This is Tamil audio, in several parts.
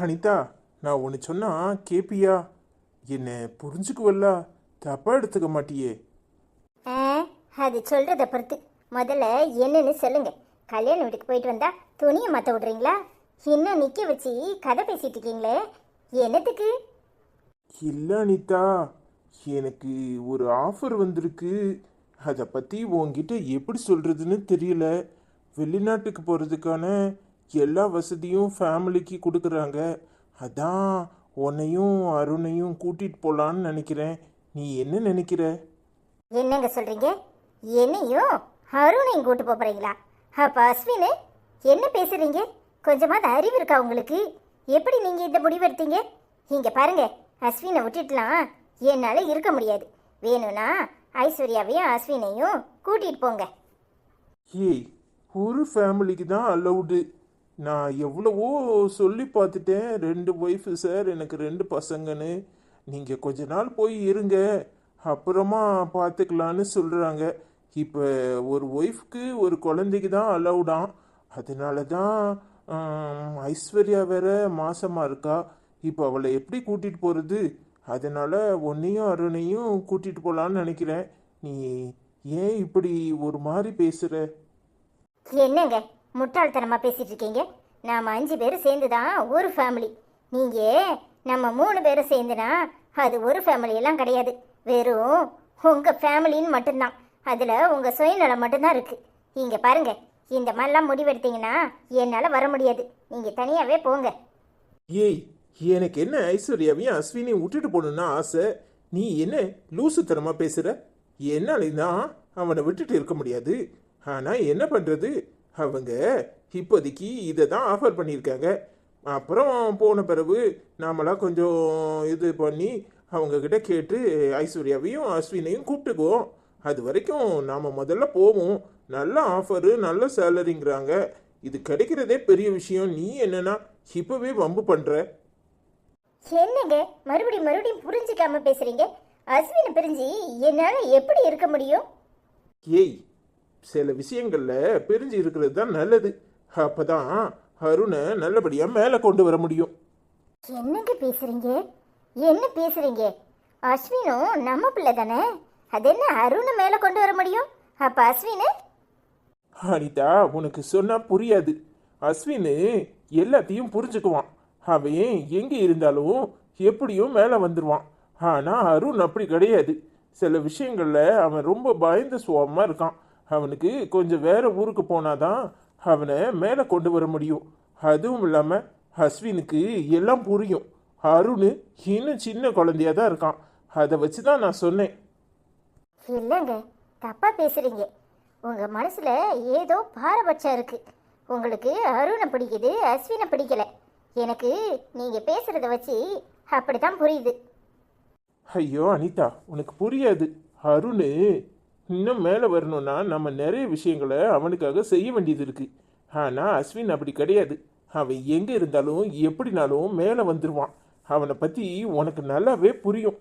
அனிதா, நான் ஒன்று சொன்னா கேப்பியா? என்ன புரிஞ்சுக்குவல்ல? தப்பா எடுத்துக்க மாட்டியே? ஆ, அது சொல்கிறத பொறுத்து. முதல்ல என்னன்னு சொல்லுங்க. கல்யாண வீட்டுக்கு போயிட்டு வந்தா துணியை மாற்ற விட்றீங்களா? இன்னும் நிற்க வச்சு கதை பேசிட்டு இருக்கீங்களே, என்னத்துக்கு? இல்லை அனிதா, எனக்கு ஒரு ஆஃபர் வந்திருக்கு. அதை பற்றி உன்கிட்ட எப்படி சொல்கிறதுன்னு தெரியல. வெளிநாட்டுக்கு போகிறதுக்கான எல்லா வசதியும் ஃபேமிலிக்கு கொடுக்குறாங்க. அதான் உன்னையும் அருணையும் கூட்டிகிட்டு போகலான்னு நினைக்கிறேன். நீ என்ன நினைக்கிற? என்னங்க சொல்கிறீங்க? என்னையும் அருணையும் கூட்டு போகிறீங்களா? அப்போ அஸ்வின், என்ன பேசுகிறீங்க? கொஞ்சமாவது அறிவு இருக்கா உங்களுக்கு? எப்படி நீங்கள் இந்த முடிவு எடுத்தீங்க? இங்கே பாருங்க, அஸ்வினை விட்டுட்டுலாம் என்னால் இருக்க முடியாது. வேணும்னா ஐஸ்வர்யாவையும் அஸ்வினையும் கூட்டிகிட்டு போங்க. ஏய், ஒரு ஃபேமிலிக்கு தான் அலௌடு. நான் எவ்வளவோ சொல்லி பார்த்துட்டேன். 2 ஒய்ஃபு சார், எனக்கு 2 பசங்கன்னு. நீங்கள் கொஞ்ச நாள் போய் இருங்க, அப்புறமா பார்த்துக்கலான்னு சொல்கிறாங்க. இப்போ ஒரு ஒய்ஃப்க்கு ஒரு குழந்தைக்கு தான் அலௌடான். அதனால தான் ஐஸ்வர்யா வேற மாசமாக இருக்கா. இப்போ அவளை எப்படி கூட்டிகிட்டு போகிறது? அதனால் உன்னையும் அருணையும் கூட்டிகிட்டு போகலான்னு நினைக்கிறேன். நீ ஏன் இப்படி ஒரு மாதிரி பேசுகிற? என்னங்க முட்டாள்தனமாக பேசிட்டு இருக்கீங்க? நாம் 5 பேரும் சேர்ந்து தான் ஒரு ஃபேமிலி. நீங்கள் நம்ம 3 பேரும் சேர்ந்துனா அது ஒரு ஃபேமிலியெல்லாம் கிடையாது. வெறும் உங்கள் ஃபேமிலின்னு மட்டும்தான். அதில் உங்கள் சுயநலம் மட்டும்தான் இருக்குது. இங்கே பாருங்க, இந்த மாதிரிலாம் முடிவெடுத்தீங்கன்னா என்னால் வர முடியாது. நீங்கள் தனியாகவே போங்க. ஏய், எனக்கு என்ன ஐஸ்வர்யாவையும் அஸ்வினையும் விட்டுட்டு போகணுன்னா ஆசை. நீ என்ன லூசுத்தனமா பேசுற? என்னால தான் அவனை விட்டுட்டு இருக்க முடியாது. ஆனால் என்ன பண்ணுறது, அவங்க இப்போதைக்கு இதை தான் ஆஃபர் பண்ணியிருக்காங்க. அப்புறம் போன பிறகு நாமெல்லாம் கொஞ்சம் இது பண்ணி அவங்கக்கிட்ட கேட்டு ஐஸ்வர்யாவையும் அஸ்வினையும் கூப்பிட்டுக்குவோம். அது வரைக்கும் நாம் முதல்ல போவோம். நல்ல ஆஃபரு, நல்ல சேலரிங்கிறாங்க. இது கிடைக்கிறதே பெரிய விஷயம். நீ என்னன்னா இப்போவே வம்பு பண்ணுற? என்னங்க மறுபடியும் புரிஞ்சுக்காம பேசுறீங்க? அஸ்வினை பிரிஞ்சு என்னால் எப்படி இருக்க முடியும்? ஏய், சில விஷயங்கள்ல பிரிஞ்சு இருக்கிறது தான் நல்லது. அப்பதான் அருணை நல்லபடியாக மேலே கொண்டு வர முடியும். என்னங்க பேசுறீங்க? என்ன பேசுறீங்க? அஸ்வினும் நம்ம பிள்ளை தானே. அது என்ன அருணை மேலே கொண்டு வர முடியும்? அப்போ அஸ்வின்? அனிதா, உனக்கு சொன்னா புரியாது. அஸ்வின் எல்லாத்தையும் புரிஞ்சுக்குவான். அவன் எங்கே இருந்தாலும் எப்படியும் மேலே வந்துடுவான். ஆனால் அருண் அப்படி கிடையாது. சில விஷயங்களில் அவன் ரொம்ப பயந்த சுவாமா இருக்கான். அவனுக்கு கொஞ்சம் வேற ஊருக்கு போனாதான் அவனை மேலே கொண்டு வர முடியும். அதுவும் இல்லாமல் அஸ்வினுக்கு எல்லாம் புரியும். அருண் இன்னும் சின்ன குழந்தையா தான் இருக்கான். அதை வச்சு தான் நான் சொன்னேன். இல்லைங்க, தப்பா பேசுறீங்க. உங்க மனசுல ஏதோ பாரபட்சம் இருக்கு. உங்களுக்கு அருணை பிடிக்குது, அஸ்வினை பிடிக்கல. எனக்கு நீங்க பேசுறத வச்சு அப்படித்தான் புரியுது. ஐயோ அனிதா, உனக்கு புரியாது. அருண் இன்னும் மேலே வரணும்னா நம்ம நிறைய விஷயங்களை அவனுக்காக செய்ய வேண்டியது இருக்கு. ஆனால் அஸ்வின் அப்படி கிடையாது. அவன் எங்கே இருந்தாலும் எப்படினாலும் மேலே வந்துடுவான். அவனை பற்றி உனக்கு நல்லாவே புரியும்.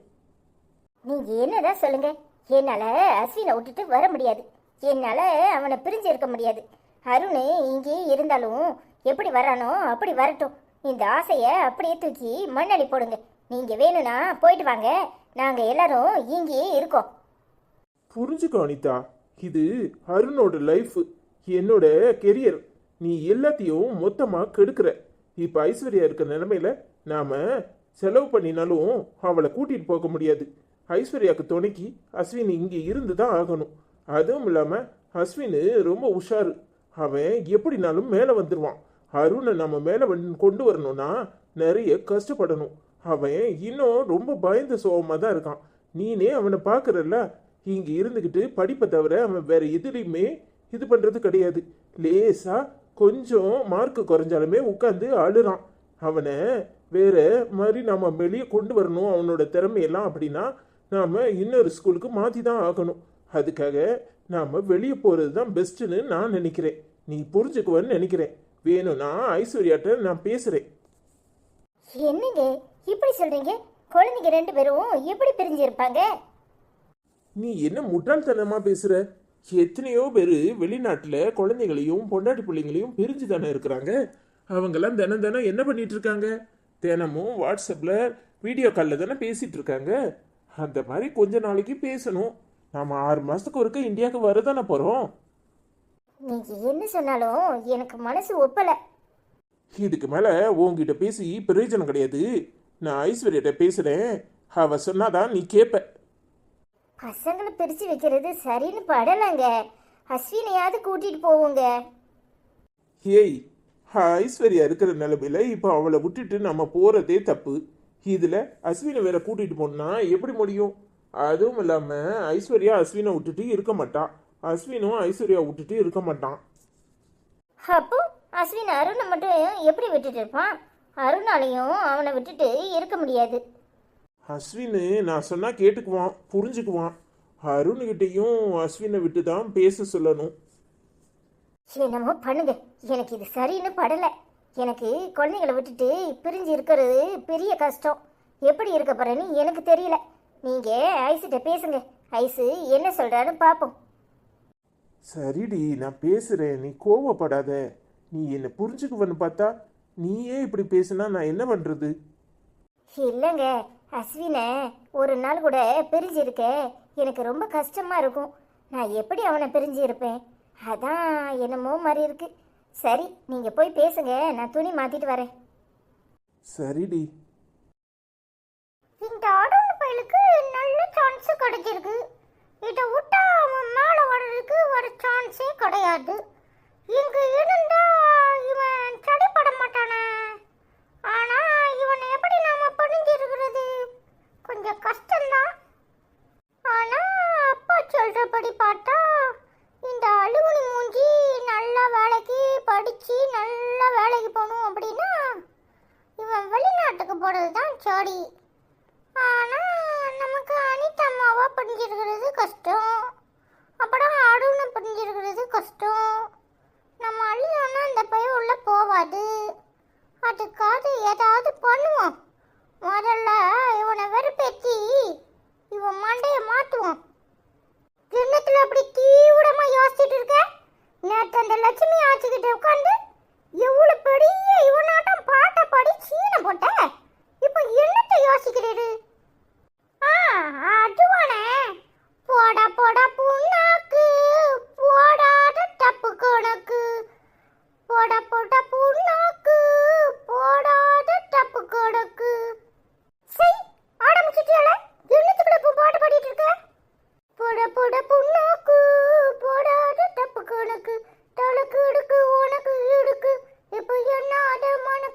நீங்க என்னதான் சொல்லுங்க, என்னால அஸ்வினை விட்டுட்டு வர முடியாது. என்னால அவனை பிரிஞ்சு இருக்க முடியாது. அருண் இங்கே இருந்தாலும் எப்படி வரானோ அப்படி வரட்டும். இந்த ஆசையை அப்படியே தூக்கி மண்ணடி போடுங்க. நீங்க வேணும்னா போயிட்டு வாங்க, நாங்க எல்லாரும் இங்கேயே இருக்கோம். புரிஞ்சுக்கோ அனிதா, இது அருணோட லைஃப், என்னோட கெரியர். நீ எல்லாத்தையும் மொத்தமாக கெடுக்கிற. இப்போ ஐஸ்வர்யா இருக்கிற நிலைமையில நாம செலவு பண்ணினாலும் அவளை கூட்டிகிட்டு போக முடியாது. ஐஸ்வர்யாவுக்கு துணைக்கு அஸ்வின் இங்கே இருந்து தான் ஆகணும். அதுவும் இல்லாமல் அஸ்வின் ரொம்ப உஷாரு. அவன் எப்படினாலும் மேலே வந்துடுவான். அருணை நம்ம மேலே கொண்டு வரணும்னா நிறைய கஷ்டப்படணும். அவன் இன்னும் ரொம்ப பயந்த சோகமாக தான் இருக்கான். நீனே அவனை பார்க்குறல்ல, இங்கே இருந்துக்கிட்டு படிப்பை தவிர அவன் வேற எதுலையுமே இது பண்ணுறது கிடையாது. லேசா கொஞ்சம் மார்க்கு குறைஞ்சாலுமே உட்காந்து அழுறான். அவனை வேற மாதிரி நம்ம வெளியே கொண்டு வரணும் அவனோட திறமையெல்லாம். அப்படின்னா நாம் இன்னொரு ஸ்கூலுக்கு மாற்றி தான் ஆகணும். அதுக்காக நாம் வெளியே போகிறது தான் பெஸ்ட்டுன்னு நான் நினைக்கிறேன். நீ புரிஞ்சுக்குவேன்னு நினைக்கிறேன். வேணும்னா ஐஸ்வர்யாட்ட நான் பேசுகிறேன். என்னங்க இப்படி சொல்றீங்க? குழந்தைங்க 2 பேரும் எப்படி பிரிஞ்சு இருப்பாங்க? நீ என்ன முட்டாள்தனமாக பேசுகிற? எத்தனையோ பேர் வெளிநாட்டில் குழந்தைங்களையும் பொண்டாட்டி பிள்ளைங்களையும் பிரிஞ்சு தானே இருக்கிறாங்க. அவங்கெல்லாம் தினம் தினம் என்ன பண்ணிட்டு இருக்காங்க? தினமும் வாட்ஸ்அப்பில் வீடியோ காலில் தானே பேசிகிட்டு இருக்காங்க. அந்த மாதிரி கொஞ்ச நாளைக்கு பேசணும். நாம் 6 மாதத்துக்கு ஒருக்க இந்தியாவுக்கு வரதானே போகிறோம். நீங்கள் என்ன சொன்னாலும் எனக்கு மனசு ஒப்பலை. இதுக்கு மேலே உங்ககிட்ட பேசி பிரயோஜனம் கிடையாது. நான் ஐஸ்வர்யிட்ட பேசுகிறேன். அவ சொன்னாதான் நீ கேட்ப. பசங்களை பிரித்து வைக்கிறது சரின்னு படலைங்க. அஸ்வினையாவது கூட்டிகிட்டு போவோங்க. ஏய், ஐஸ்வர்யா இருக்கிற நிலைமையில இப்போ அவளை விட்டுட்டு நம்ம போகிறதே தப்பு. இதில் அஸ்வினை வேற கூட்டிகிட்டு போனா எப்படி முடியும்? அதுவும் இல்லாமல் ஐஸ்வர்யா அஸ்வினை விட்டுட்டு இருக்க மாட்டான். அஸ்வினும் ஐஸ்வர்யா விட்டுட்டு இருக்க மாட்டான். அப்போ அஸ்வின் அருணை மட்டும் எப்படி விட்டுட்டு இருப்பான்? அருணாலையும் அவனை விட்டுட்டு இருக்க முடியாது. அஸ்வின் நான் சொன்னால் கேட்டுக்குவான், புரிஞ்சுக்குவான். அருண்கிட்டையும் அஸ்வினை விட்டு தான் பேச சொல்லணும். என்னமோ பண்ணுங்க, எனக்கு இது சரின்னு படலை. எனக்கு குழந்தைங்களை விட்டுட்டு பிரிஞ்சு இருக்கிறது பெரிய கஷ்டம். எப்படி இருக்க போறேன்னு எனக்கு தெரியல. நீங்கள் ஐஸிட்ட பேசுங்க. ஐஸு என்ன சொல்கிறான்னு பார்ப்போம். சரிடி, நான் பேசுகிறேன், நீ கோவப்படாத. நீ என்னை புரிஞ்சுக்குவன்னு பார்த்தா நீயே இப்படி பேசுனா நான் என்ன பண்ணுறது? இல்லைங்க, அஸ்வினை ஒரு நாள் கூட பிரிஞ்சு இருக்க எனக்கு ரொம்ப கஷ்டமாக இருக்கும். நான் எப்படி அவனை பிரிஞ்சு இருப்பேன்? அதான் என்னமோ மாதிரி இருக்கு. சரி, நீங்கள் போய் பேசுங்க, நான் துணி மாற்றிட்டு வரேன். சரிடி. இந்த ஆடோட பையலுக்கு நல்ல சான்ஸ் கிடைச்சிருக்கு. இதை விட்டா அவன் மேலே வர்றதுக்கு ஒரு சான்ஸே கிடையாது. இங்கே இருந்தா இவன் தடைப்பட மாட்டானே. ஆனால் இவனை எப்படி நாம புரிஞ்சிருக்கிறது? கொஞ்சம் கஷ்டம்தான். ஆனால் அப்பா சொல்கிறபடி பார்த்தா இந்த அலுவலி மூஞ்சி நல்ல வேலைக்கு படித்து நல்ல வேலைக்கு போகணும் அப்படின்னா இவன் வெளிநாட்டுக்கு போகிறது தான் சரி. ஆனால் நமக்கு அனிதம்மாவை புரிஞ்சிருக்கிறது கஷ்டம். அப்புறம் அருணை புரிஞ்சிருக்கிறது கஷ்டம். நம்ம அழியோன்னா அந்த பையன் உள்ள போவாது. அதுக்காக ஏதாவது பண்ணுவோம். முதல்ல இவனை வெறுப்பேற்றி இவன் மண்டையை மாற்றுவோம். கிண்ணத்தில் அப்படி தீவிரமாக யோசிச்சுட்டு இருக்க. நேற்று அந்த லட்சுமி ஆச்சுக்கிட்ட உட்காந்து எவ்வளோ பெரிய இவனாட்டம் பாட்டை பாடி சீனை போட்ட. இப்போ என்னத்தை யோசிக்கிறீரு? அதுவானே, போடா போடா புண்ணாக்கு, போடாத தப்பு கணக்கு. போடா போடா புண்ணாக்கு, போடாத தப்பு கணக்கு. சரி, ஆரம்பிச்சிட்டியால? என்னத்துக்குள்ள இப்போ பாட்டு பாடிட்டு இருக்க? போட போட புண்ணாக்கு, போடாத தப்பு கணக்கு. தலக்கு எடுக்கு உனக்கு இடுக்கு. இப்போ என்ன அத மன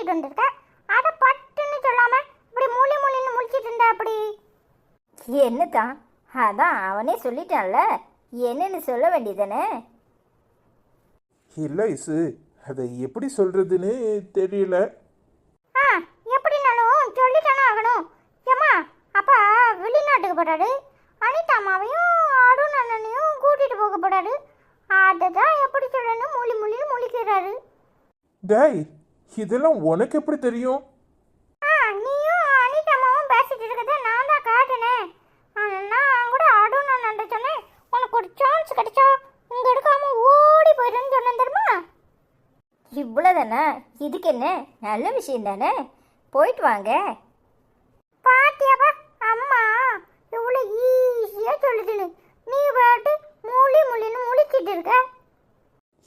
கூட்டிட்டு வந்திருக்க, அத பட்டுன்னு சொல்லாம இப்படி மூலி மூலின்னு முழிச்சிட்டு இருந்தா அப்படி என்னதான்? அதான் அவனே சொல்லிட்டான்ல, என்னன்னு சொல்ல வேண்டியதானே. இல்லை ஐசு, அதை எப்படி சொல்றதுன்னு தெரியல. எப்படினாலும் சொல்லித்தானே ஆகணும். ஏம்மா, அப்பா வெளிநாட்டுக்கு போறாரு, அனிதா அம்மாவையும் அருண் அண்ணனையும் கூட்டிட்டு போக போறாரு. அதுதான் எப்படி சொல்லணும் மூலி மூலின்னு முழிக்கிறாரு. டேய், இதெல்லாம் உனக்கு எப்படி தெரியும்? நீயும் அனிதா அம்மாவும் பேசிட்டு இருக்கதை நான் தான் காட்டினேன். நான் கூட அருண் அண்ணன் சொன்னேன், உனக்கு ஒரு சான்ஸ் கிடைச்சா இங்க எடுக்காம ஓடி போயிடுன்னு சொன்னேன் தெரியுமா? இவ்வளோதானே, இதுக்கு என்ன, நல்ல விஷயம் தானே, போயிட்டு வாங்க. பாத்தியாப்பா அம்மா இவ்வளோ ஈஸியாக சொல்லுதுன்னு, நீ பாட்டு மூலி மூலின்னு முழிச்சிட்டு இருக்க.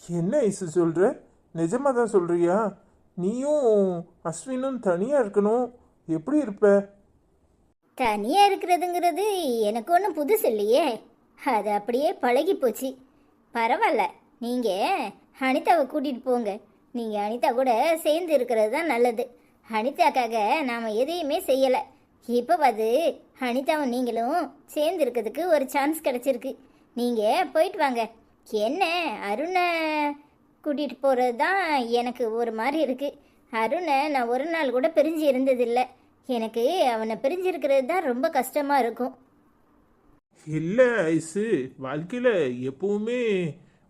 என்ன ஐசு சொல்ற? நிஜமா தான் சொல்றியா? நீயும் அஸ்வினும் தனியா இருக்கணும், எப்படி இருப்ப? தனியாக இருக்கிறதுங்கிறது எனக்கு ஒன்றும் புதுசு இல்லையே, அது அப்படியே பழகி போச்சு. பரவாயில்ல, நீங்கள் அனிதாவை கூட்டிகிட்டு போங்க. நீங்கள் அனிதா கூட சேர்ந்து இருக்கிறது தான் நல்லது. அனிதாக்காக நாம் எதையுமே செய்யலை. இப்போ அது அனிதாவும் நீங்களும் சேர்ந்து இருக்கிறதுக்கு ஒரு சான்ஸ் கிடச்சிருக்கு. நீங்கள் போயிட்டு வாங்க. என்ன, அருணை கூட்டிகிட்டு போகிறது தான் எனக்கு ஒரு மாதிரி இருக்குது. அருணை நான் ஒரு நாள் கூட பிரிஞ்சு இருந்ததில்லை. எனக்கு அவனை பிரிஞ்சு இருக்கிறது தான் ரொம்ப கஷ்டமாக இருக்கும். இல்லை ஐசு, வாழ்க்கையில் எப்பவுமே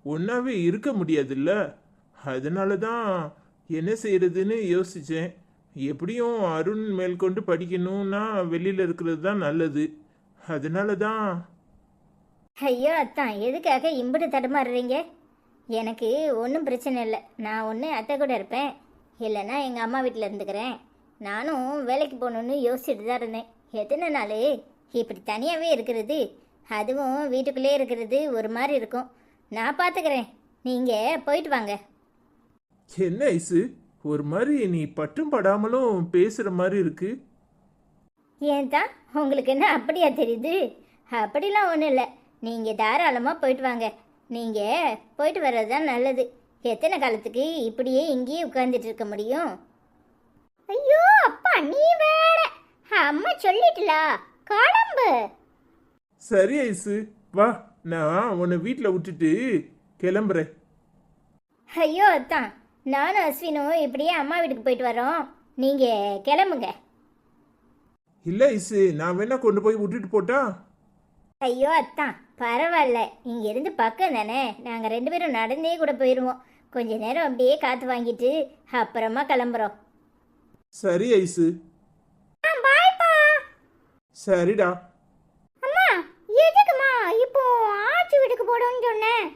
ஒன்றாவே இருக்க முடியாதுல்ல. அதனால தான் என்ன செய்யறதுன்னு யோசித்தேன். எப்படியும் அருண் மேற்கொண்டு படிக்கணும்னா வெளியில் இருக்கிறது தான் நல்லது. அதனால தான். ஐயோ அத்தான், எதுக்காக இம்பிட்டு தடுமாறுறீங்க? எனக்கு ஒன்றும் பிரச்சனை இல்லை. நான் ஒன்று அத்தை கூட இருப்பேன், இல்லைன்னா எங்கள் அம்மா வீட்டில் இருந்துக்கிறேன். நானும் வேலைக்கு போகணுன்னு யோசிச்சுட்டு தான் இருந்தேன். எத்தனை நாள் இப்படி தனியாகவே இருக்கிறது, அதுவும் வீட்டுக்குள்ளே இருக்கிறது ஒரு மாதிரி இருக்கும். நான் பார்த்துக்கிறேன், நீங்கள் போயிட்டு வாங்க. என்ன ஐசு, ஒரு மாதிரி நீ பட்டும் படாமலும் பேசுகிற மாதிரி இருக்கு. ஏன் தான், உங்களுக்கு என்ன அப்படியா தெரியுது? அப்படிலாம் ஒன்றும் இல்லை. நீங்கள் தாராளமாக போயிட்டு வாங்க. நீங்கள் போயிட்டு வர்றது தான் நல்லது. எத்தனை காலத்துக்கு இப்படியே இங்கேயே உட்காந்துட்டு இருக்க முடியும்? ஐயோ அப்பா, நீ வேற, அம்மா சொல்லிட்டலா, கிளம்பு. சரி ஐசு, வா, நான் உன்னை வீட்டில் விட்டுட்டு கிளம்புறேன். ஐயோ அத்தான், நானும் அஸ்வினும் இப்படியே அம்மா வீட்டுக்கு போயிட்டு வரோம், நீங்கள் கிளம்புங்க. இல்லை ஐசு, நான் வேணா கொண்டு போய் விட்டுட்டு போட்டா? ஐயோ அத்தான், பரவாயில்ல, இங்கேருந்து பக்கம் தானே, நாங்கள் 2 பேரும் நடந்தே கூட போயிடுவோம். கொஞ்ச நேரம் அப்படியே காற்று வாங்கிட்டு அப்புறமா கிளம்புறோம். சரி ஐசு. பாய்ப்பா. சரிடா. அம்மா, எதுக்குமா இப்போ ஆச்சி வீட்டுக்கு போடுன்னு சொன்னேன்?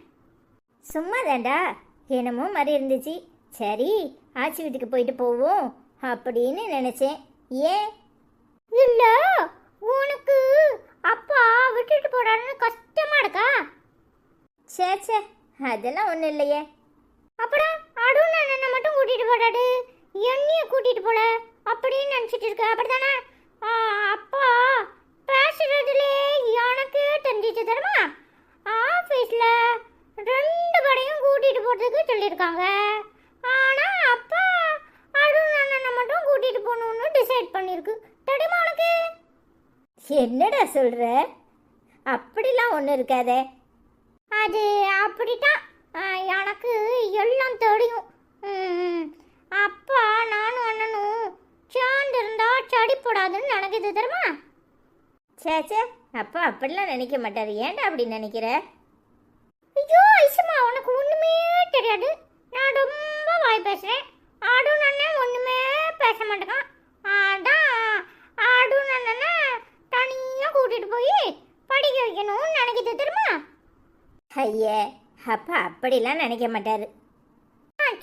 சும்மா தாண்டா, என்னமோ மாதிரி இருந்துச்சு. சரி, ஆச்சி வீட்டுக்கு போயிட்டு போவோம் அப்படின்னு நினைச்சேன். ஏன்? இல்ல, உனக்கு அப்பா விட்டுட்டு போறாருன்னு கஷ்டமா இருக்கா? சே, அதெல்லாம் ஒன்றும் இல்லையே. அப்புறம் அருண் அண்ணனை மட்டும் கூட்டிட்டு போறாரு, என்னைய கூட்டிட்டு போல அப்படின்னு நினச்சிட்டு இருக்க, அப்படித்தானே? அப்பா பேசுறதுலே எனக்கு தெரிஞ்சிச்சு தெரியுமா? ஆஃபீஸில் 2 கடையும் கூட்டிட்டு போறதுக்கு சொல்லியிருக்காங்க. ஆனால் அப்பா அருண் அண்ணனை மட்டும் கூட்டிட்டு போகணுன்னு டிசைட் பண்ணியிருக்கு தெரியுமா உனக்கு? என்னடா சொல்ற? அப்படிலாம் ஒன்றும் இருக்காதே. அது அப்படித்தான், எனக்கு எல்லாம் தெரியும். அப்பா நானும் அண்ணனும் சேர்ந்து இருந்தா செடி போடாதுன்னு நினைக்கிது தெரியுமா? சே, அப்பா அப்படிலாம் நினைக்க மாட்டாரு. ஏன்டா அப்படி நினைக்கிற? ஐயோ ஐசுமா, உனக்கு ஒன்றுமே தெரியாது. நான் ரொம்ப வாய் பேசுகிறேன். அருண் அண்ணன் ஒன்றுமே பேச மாட்டேங்கான். அதான் அருண் அண்ணனை தனியாக கூட்டிகிட்டு போய் படிக்க வைக்கணும்னு நினைக்கிது தெரியுமா? ஐயே, அப்பா அப்படிலாம் நினைக்க மாட்டாரு.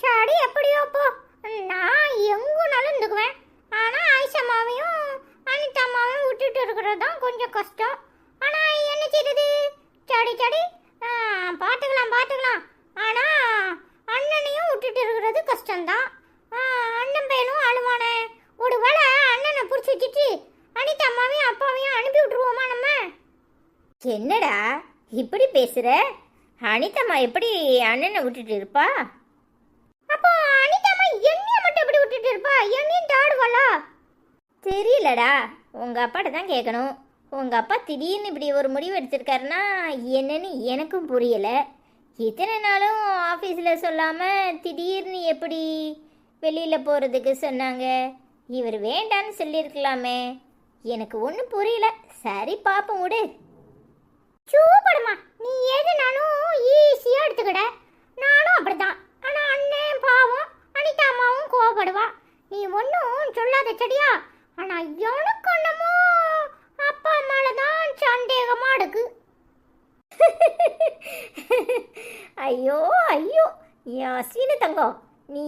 சரி, எப்படியோ போ, நான் எங்குனாலும் இருந்துக்குவேன். ஆனால் ஆயிஷம்மாவையும் அனிதா அம்மாவையும் விட்டுட்டு இருக்கிறது தான் கொஞ்சம் கஷ்டம். ஆனால் என்ன செய்யுது? சரி, பார்த்துக்கலாம். ஆனால் அண்ணனையும் விட்டுட்டு இருக்கிறது கஷ்டம்தான். அண்ணன் பையனும் அழுவானே, ஒரு வேளை அண்ணனை பிடிச்சி வச்சுட்டு அனிதா அம்மாவையும் அப்பாவையும் அனுப்பி விட்டுருவோமா நம்ம? என்னடா இப்படி பேசுற? அனிதம்மா எப்படி அண்ணனை விட்டுட்டு இருப்பா? அப்போ அனிதம்மா என்னைய மட்டும் எப்படி விட்டுட்டு விட்டுட்டு இருப்பா, என்னையும் தாடுவாளா? தெரியலடா, உங்க அப்பாட்ட தான் கேட்கணும். உங்க அப்பா திடீர்னு இப்படி ஒரு முடிவு எடுத்திருக்காருன்னா என்னன்னு எனக்கும் புரியல. இத்தனை நாளும் ஆஃபீஸில் சொல்லாமல் திடீர்னு எப்படி வெளியில் போகிறதுக்கு சொன்னாங்க? இவர் வேண்டான்னு சொல்லியிருக்கலாமே. எனக்கு ஒன்றும் புரியல. சரி பாப்போம் விடு. சூப்பர்மா, நீ எதுனாலும் ஈஸியாக எடுத்துக்கிட. நானும் அப்படிதான். ஆனால் அண்ணன் பாவம், அனிதா அம்மாவும் கோவப்படுவா. நீ ஒன்றும் சொல்லாத சரியா? ஆனால் எனக்கு என்னமோ அப்பா மேலே தான் சந்தேகமாக இருக்கு. ஐயோ ஐயோ, என் சீனு தங்கம், நீ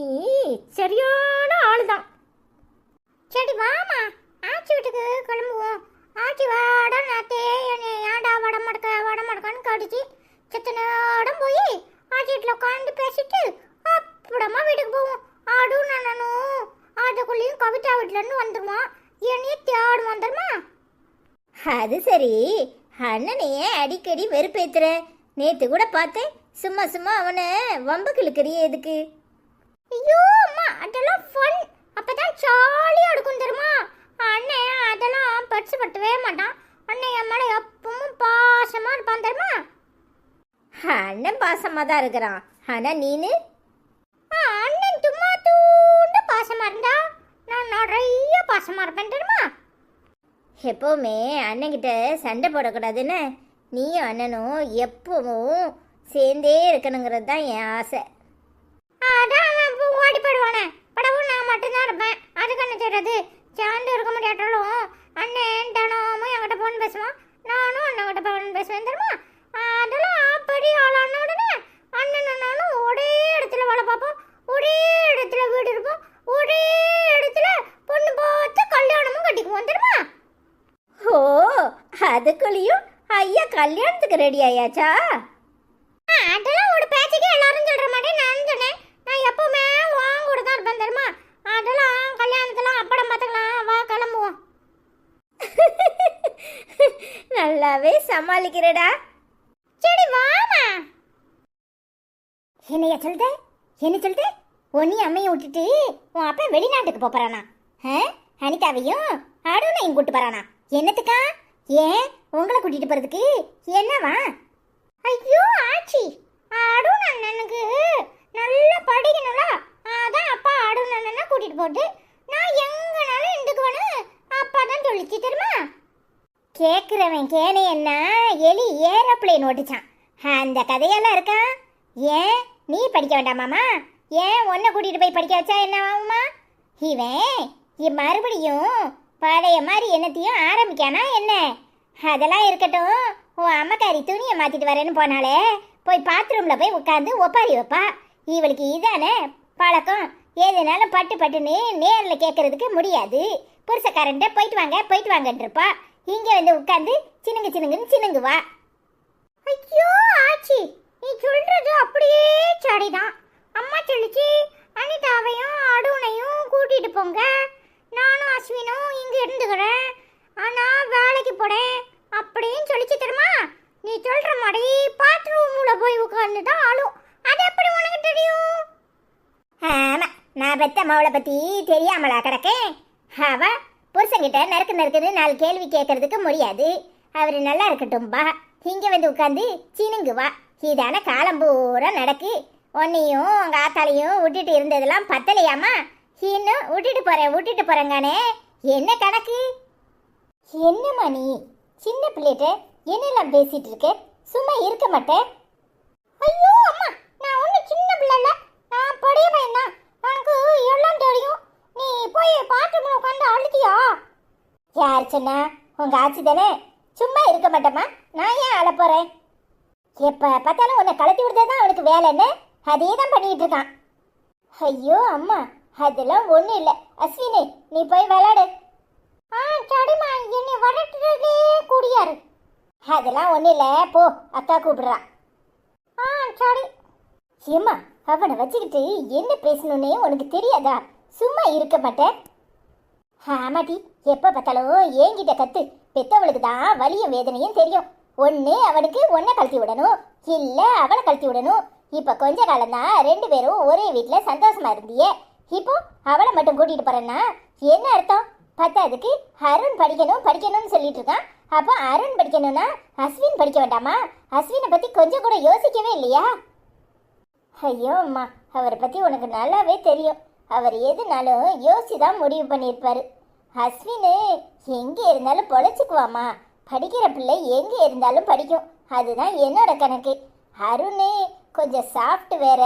சரியான ஆளுதான். சரி வாமா, ஆச்சி வீட்டுக்கு கிளம்புவோம். ஆச்சி வாட நாத்தே என்னை ஏன்டா வடமடக்கான்னு கடிச்சு செத்த நேரம் போய் ஆச்சி வீட்டில் உட்காந்து பேசிட்டு அப்புறமா வீட்டுக்கு போவோம். ஆடும் நானும் அதுக்குள்ளேயும் கவிதா வீட்டிலேருந்து வந்துடுவான். என்னையே தேடும் வந்துடுமா? அது சரி, அண்ணனையே அடிக்கடி வெறுப்பேத்துற. நேத்து கூட பார்த்தேன், சும்மா சும்மா அவனை வம்புக்கு இழுக்கிறியே எதுக்கு? ஐயோ அம்மா, அதெல்லாம் ஃபன். அப்பதான் ஜாலியாக இருக்கும் தெரியுமா? அண்ணன் அதெல்லாம் படுத்தவே மாட்டான். அண்ணன் என் மேலே எப்பவும் பாசமாக இருப்பான் தெரியுமா? அண்ணன் பாசமாக தான் இருக்கிறான். ஆனால் நீனு? அண்ணன் சும்மா தூண்டு பாசமாக இருந்தா நான் நிறைய பாசமாக இருப்பேன் தெரியுமா? எப்போவுமே அண்ணன்கிட்ட சண்டை போடக்கூடாதுன்னு நீயும் அண்ணனும் எப்பவும் சேர்ந்தே இருக்கணுங்கிறது தான் என் ஆசை. அதான் நான் இப்போ ஓடி போயிடுவானே, படவும் நான் மட்டும்தான் இருப்பேன். அதுக்கு என்ன செய்யறது? சேர்ந்து இருக்க முடியாட்டாலும் அண்ணன் தினமும் என்கிட்ட போன் பேசுவான், நானும் அண்ணன்கிட்ட போன் பேசுவேன் தெரியுமா? அதெல்லாம் அப்படி ஆளான உடனே அண்ணன் நானும் ஒரே இடத்துல வேலை பார்ப்போம், ஒரே இடத்துல வீடு இருப்போம், ஒரே இடத்துல பொண்ணு பார்த்து கல்யாணமும் கட்டிக்குவோம் தெரியுமா? ஓ, அதுக்குள்ளேயும் ஐயா கல்யாணத்துக்கு ரெடி ஆயாச்சா? அதெல்லாம் ஒரு பேச்சுக்கு எல்லாரும் சொல்ற மாதிரி நான் சொன்னேன். நான் எப்பவுமே வாங்க கூட தான் இருப்பேன் தெரியுமா? அதெல்லாம் கல்யாணத்தெல்லாம் அப்படம் பார்த்துக்கலாம், வா கிளம்புவோம். நல்லாவே சமாளிக்கிறடா. சரி வாமா. என்னையா சொல்லுத? என்ன சொல்லுது? ஒன்னி அம்மையை விட்டுட்டு உன் அப்பா வெளிநாட்டுக்கு போறானா? அனிதாவையும் அருணையும் கூட்டு போறானா? என்னத்துக்கா? ஏன் உங்களை கூட்டிட்டு போறதுக்கு என்னவா? ஐயோ ஆச்சி, அருண் அண்ணனுக்கு நல்லா படிக்கணும்ல, அதான் அப்பா அருண் அண்ணனை கூட்டிட்டு போட்டு நான் எங்கனாலும் இருந்துக்குவேன்னு அப்பா தான் சொல்லிச்சு தெரியுமா? கேட்குறவன் கேனே என்ன எலி ஏரோப்ளேன் ஓட்டுச்சான், அந்த கதையெல்லாம் இருக்கா? ஏன் நீ படிக்க வேண்டாமாமா? ஏன் உன்னை கூட்டிட்டு போய் படிக்க வச்சா என்ன ஆகுமா? இவன் மறுபடியும் பழைய மாதிரி என்னத்தையும் ஆரம்பிக்கானா என்ன? அதெல்லாம் இருக்கட்டும். உன் அம்மக்காரி துணியை மாற்றிட்டு வரேன்னு போனாலே, போய் பாத்ரூமில் போய் உட்காந்து ஒப்பாரி வைப்பா. இவளுக்கு இதானே பழக்கம். எதுனாலும் பட்டு பட்டுன்னு நேரில் கேட்கறதுக்கு முடியாது. புருஷக்காரன்ட்ட போயிட்டு வாங்கன்றப்பா. இங்கே வந்து உட்காந்து சின்னுங்குன்னு சின்னுங்குவா. ஐயோ ஆச்சி, நீ சொல்றது அப்படியே சரிதான். அம்மா சொல்லிச்சு அனிதாவையும் அருணையும் கூட்டிட்டு போங்க, நானும் அஸ்வினும் இங்க இருந்துக்கிறேன், ஆனா வேலைக்கு போறேன் அப்படின்னு சொல்லிச்சு தெரியுமா? நீ சொல்ற மாதிரி பாத்ரூம்ல போய் உட்கார்ந்து தான் ஆளும். அது எப்படி உனக்கு தெரியும்? ஆமா, நான் பெத்த மவளை பத்தி தெரியாமலா கிடக்கேன்? அவ புருஷங்கிட்ட நறுக்குன்னு 4 கேள்வி கேட்கறதுக்கு முடியாது. அவரு நல்லா இருக்கட்டும்பா, இங்க வந்து உட்காந்து சீனுங்குவா. இதான காலம் பூரா நடக்கு. உன்னையும் உங்க ஆத்தாலையும் விட்டுட்டு இருந்ததெல்லாம் பத்தலையாமா? இன்னும் விட்டுட்டு போறேங்கானே, என்ன கணக்கு? என்னம்மா நீ சின்ன பிள்ளைகிட்ட என்னெல்லாம் பேசிட்டு இருக்க? சும்மா இருக்க மாட்டேன். ஐயோ அம்மா, நான் ஒன்றும் சின்ன பிள்ளை இல்லை, நான் பெரிய பையன் தான். எனக்கு எல்லாம் தெரியும். நீ போய் பாத்ரூம்ல உட்காந்து அழுத்தியா? யார் சொன்னா? உங்க ஆச்சி தானே. சும்மா இருக்க மாட்டேம்மா, நான் ஏன் அழ போறேன்? எப்ப பார்த்தாலும் உன்னை கலட்டி விடுறதுதான் அவனுக்கு வேலைன்னு அதே தான் பண்ணிட்டு இருக்கான். ஐயோ அம்மா, அதெல்லாம் ஒன்றும் இல்லை. அஸ்வினி, நீ போய் விளையாடு. சரிம்மா, என்னை வரட்டுறதே கூடியாரு. அதெல்லாம் ஒன்றும் இல்லை, போ, அக்கா கூப்பிடுறா. சரி. ஏம்மா, அவனை வச்சுக்கிட்டு என்ன பேசணுன்னே உனக்கு தெரியாதா? சும்மா இருக்க மாட்டேன். ஆமாட்டி, எப்போ பார்த்தாலும் ஏங்கிட்ட கத்து. பெத்தவளுக்கு தான் வலியும் வேதனையும் தெரியும். ஒன்று அவனுக்கு ஒன்றை கழட்டி விடணும், இல்லை அவளை கழட்டி விடணும். இப்போ கொஞ்ச காலம்தான் 2 பேரும் ஒரே வீட்டில் சந்தோஷமா இருந்தியே. இப்போ அவளை மட்டும் கூட்டிட்டு போறேன்னா என்ன அர்த்தம்? பத்தாதுக்கு அருண் படிக்கணும் படிக்கணும்னு சொல்லிட்டு இருக்கான். அப்போ அருண் படிக்கணும்னா அஸ்வின் படிக்க வேண்டாமா? அஸ்வினை பத்தி கொஞ்சம் கூட யோசிக்கவே இல்லையா? ஐயோ அம்மா, அவரை பத்தி உனக்கு நல்லாவே தெரியும். அவர் எதுனாலும் யோசிதான் முடிவு பண்ணியிருப்பாரு. அஸ்வின் எங்கே இருந்தாலும் பொழைச்சிக்குவாமா. படிக்கிற பிள்ளை எங்கே இருந்தாலும் படிக்கும், அதுதான் என்னோட கணக்கு. அருண் கொஞ்சம் சாஃப்ட் வேற.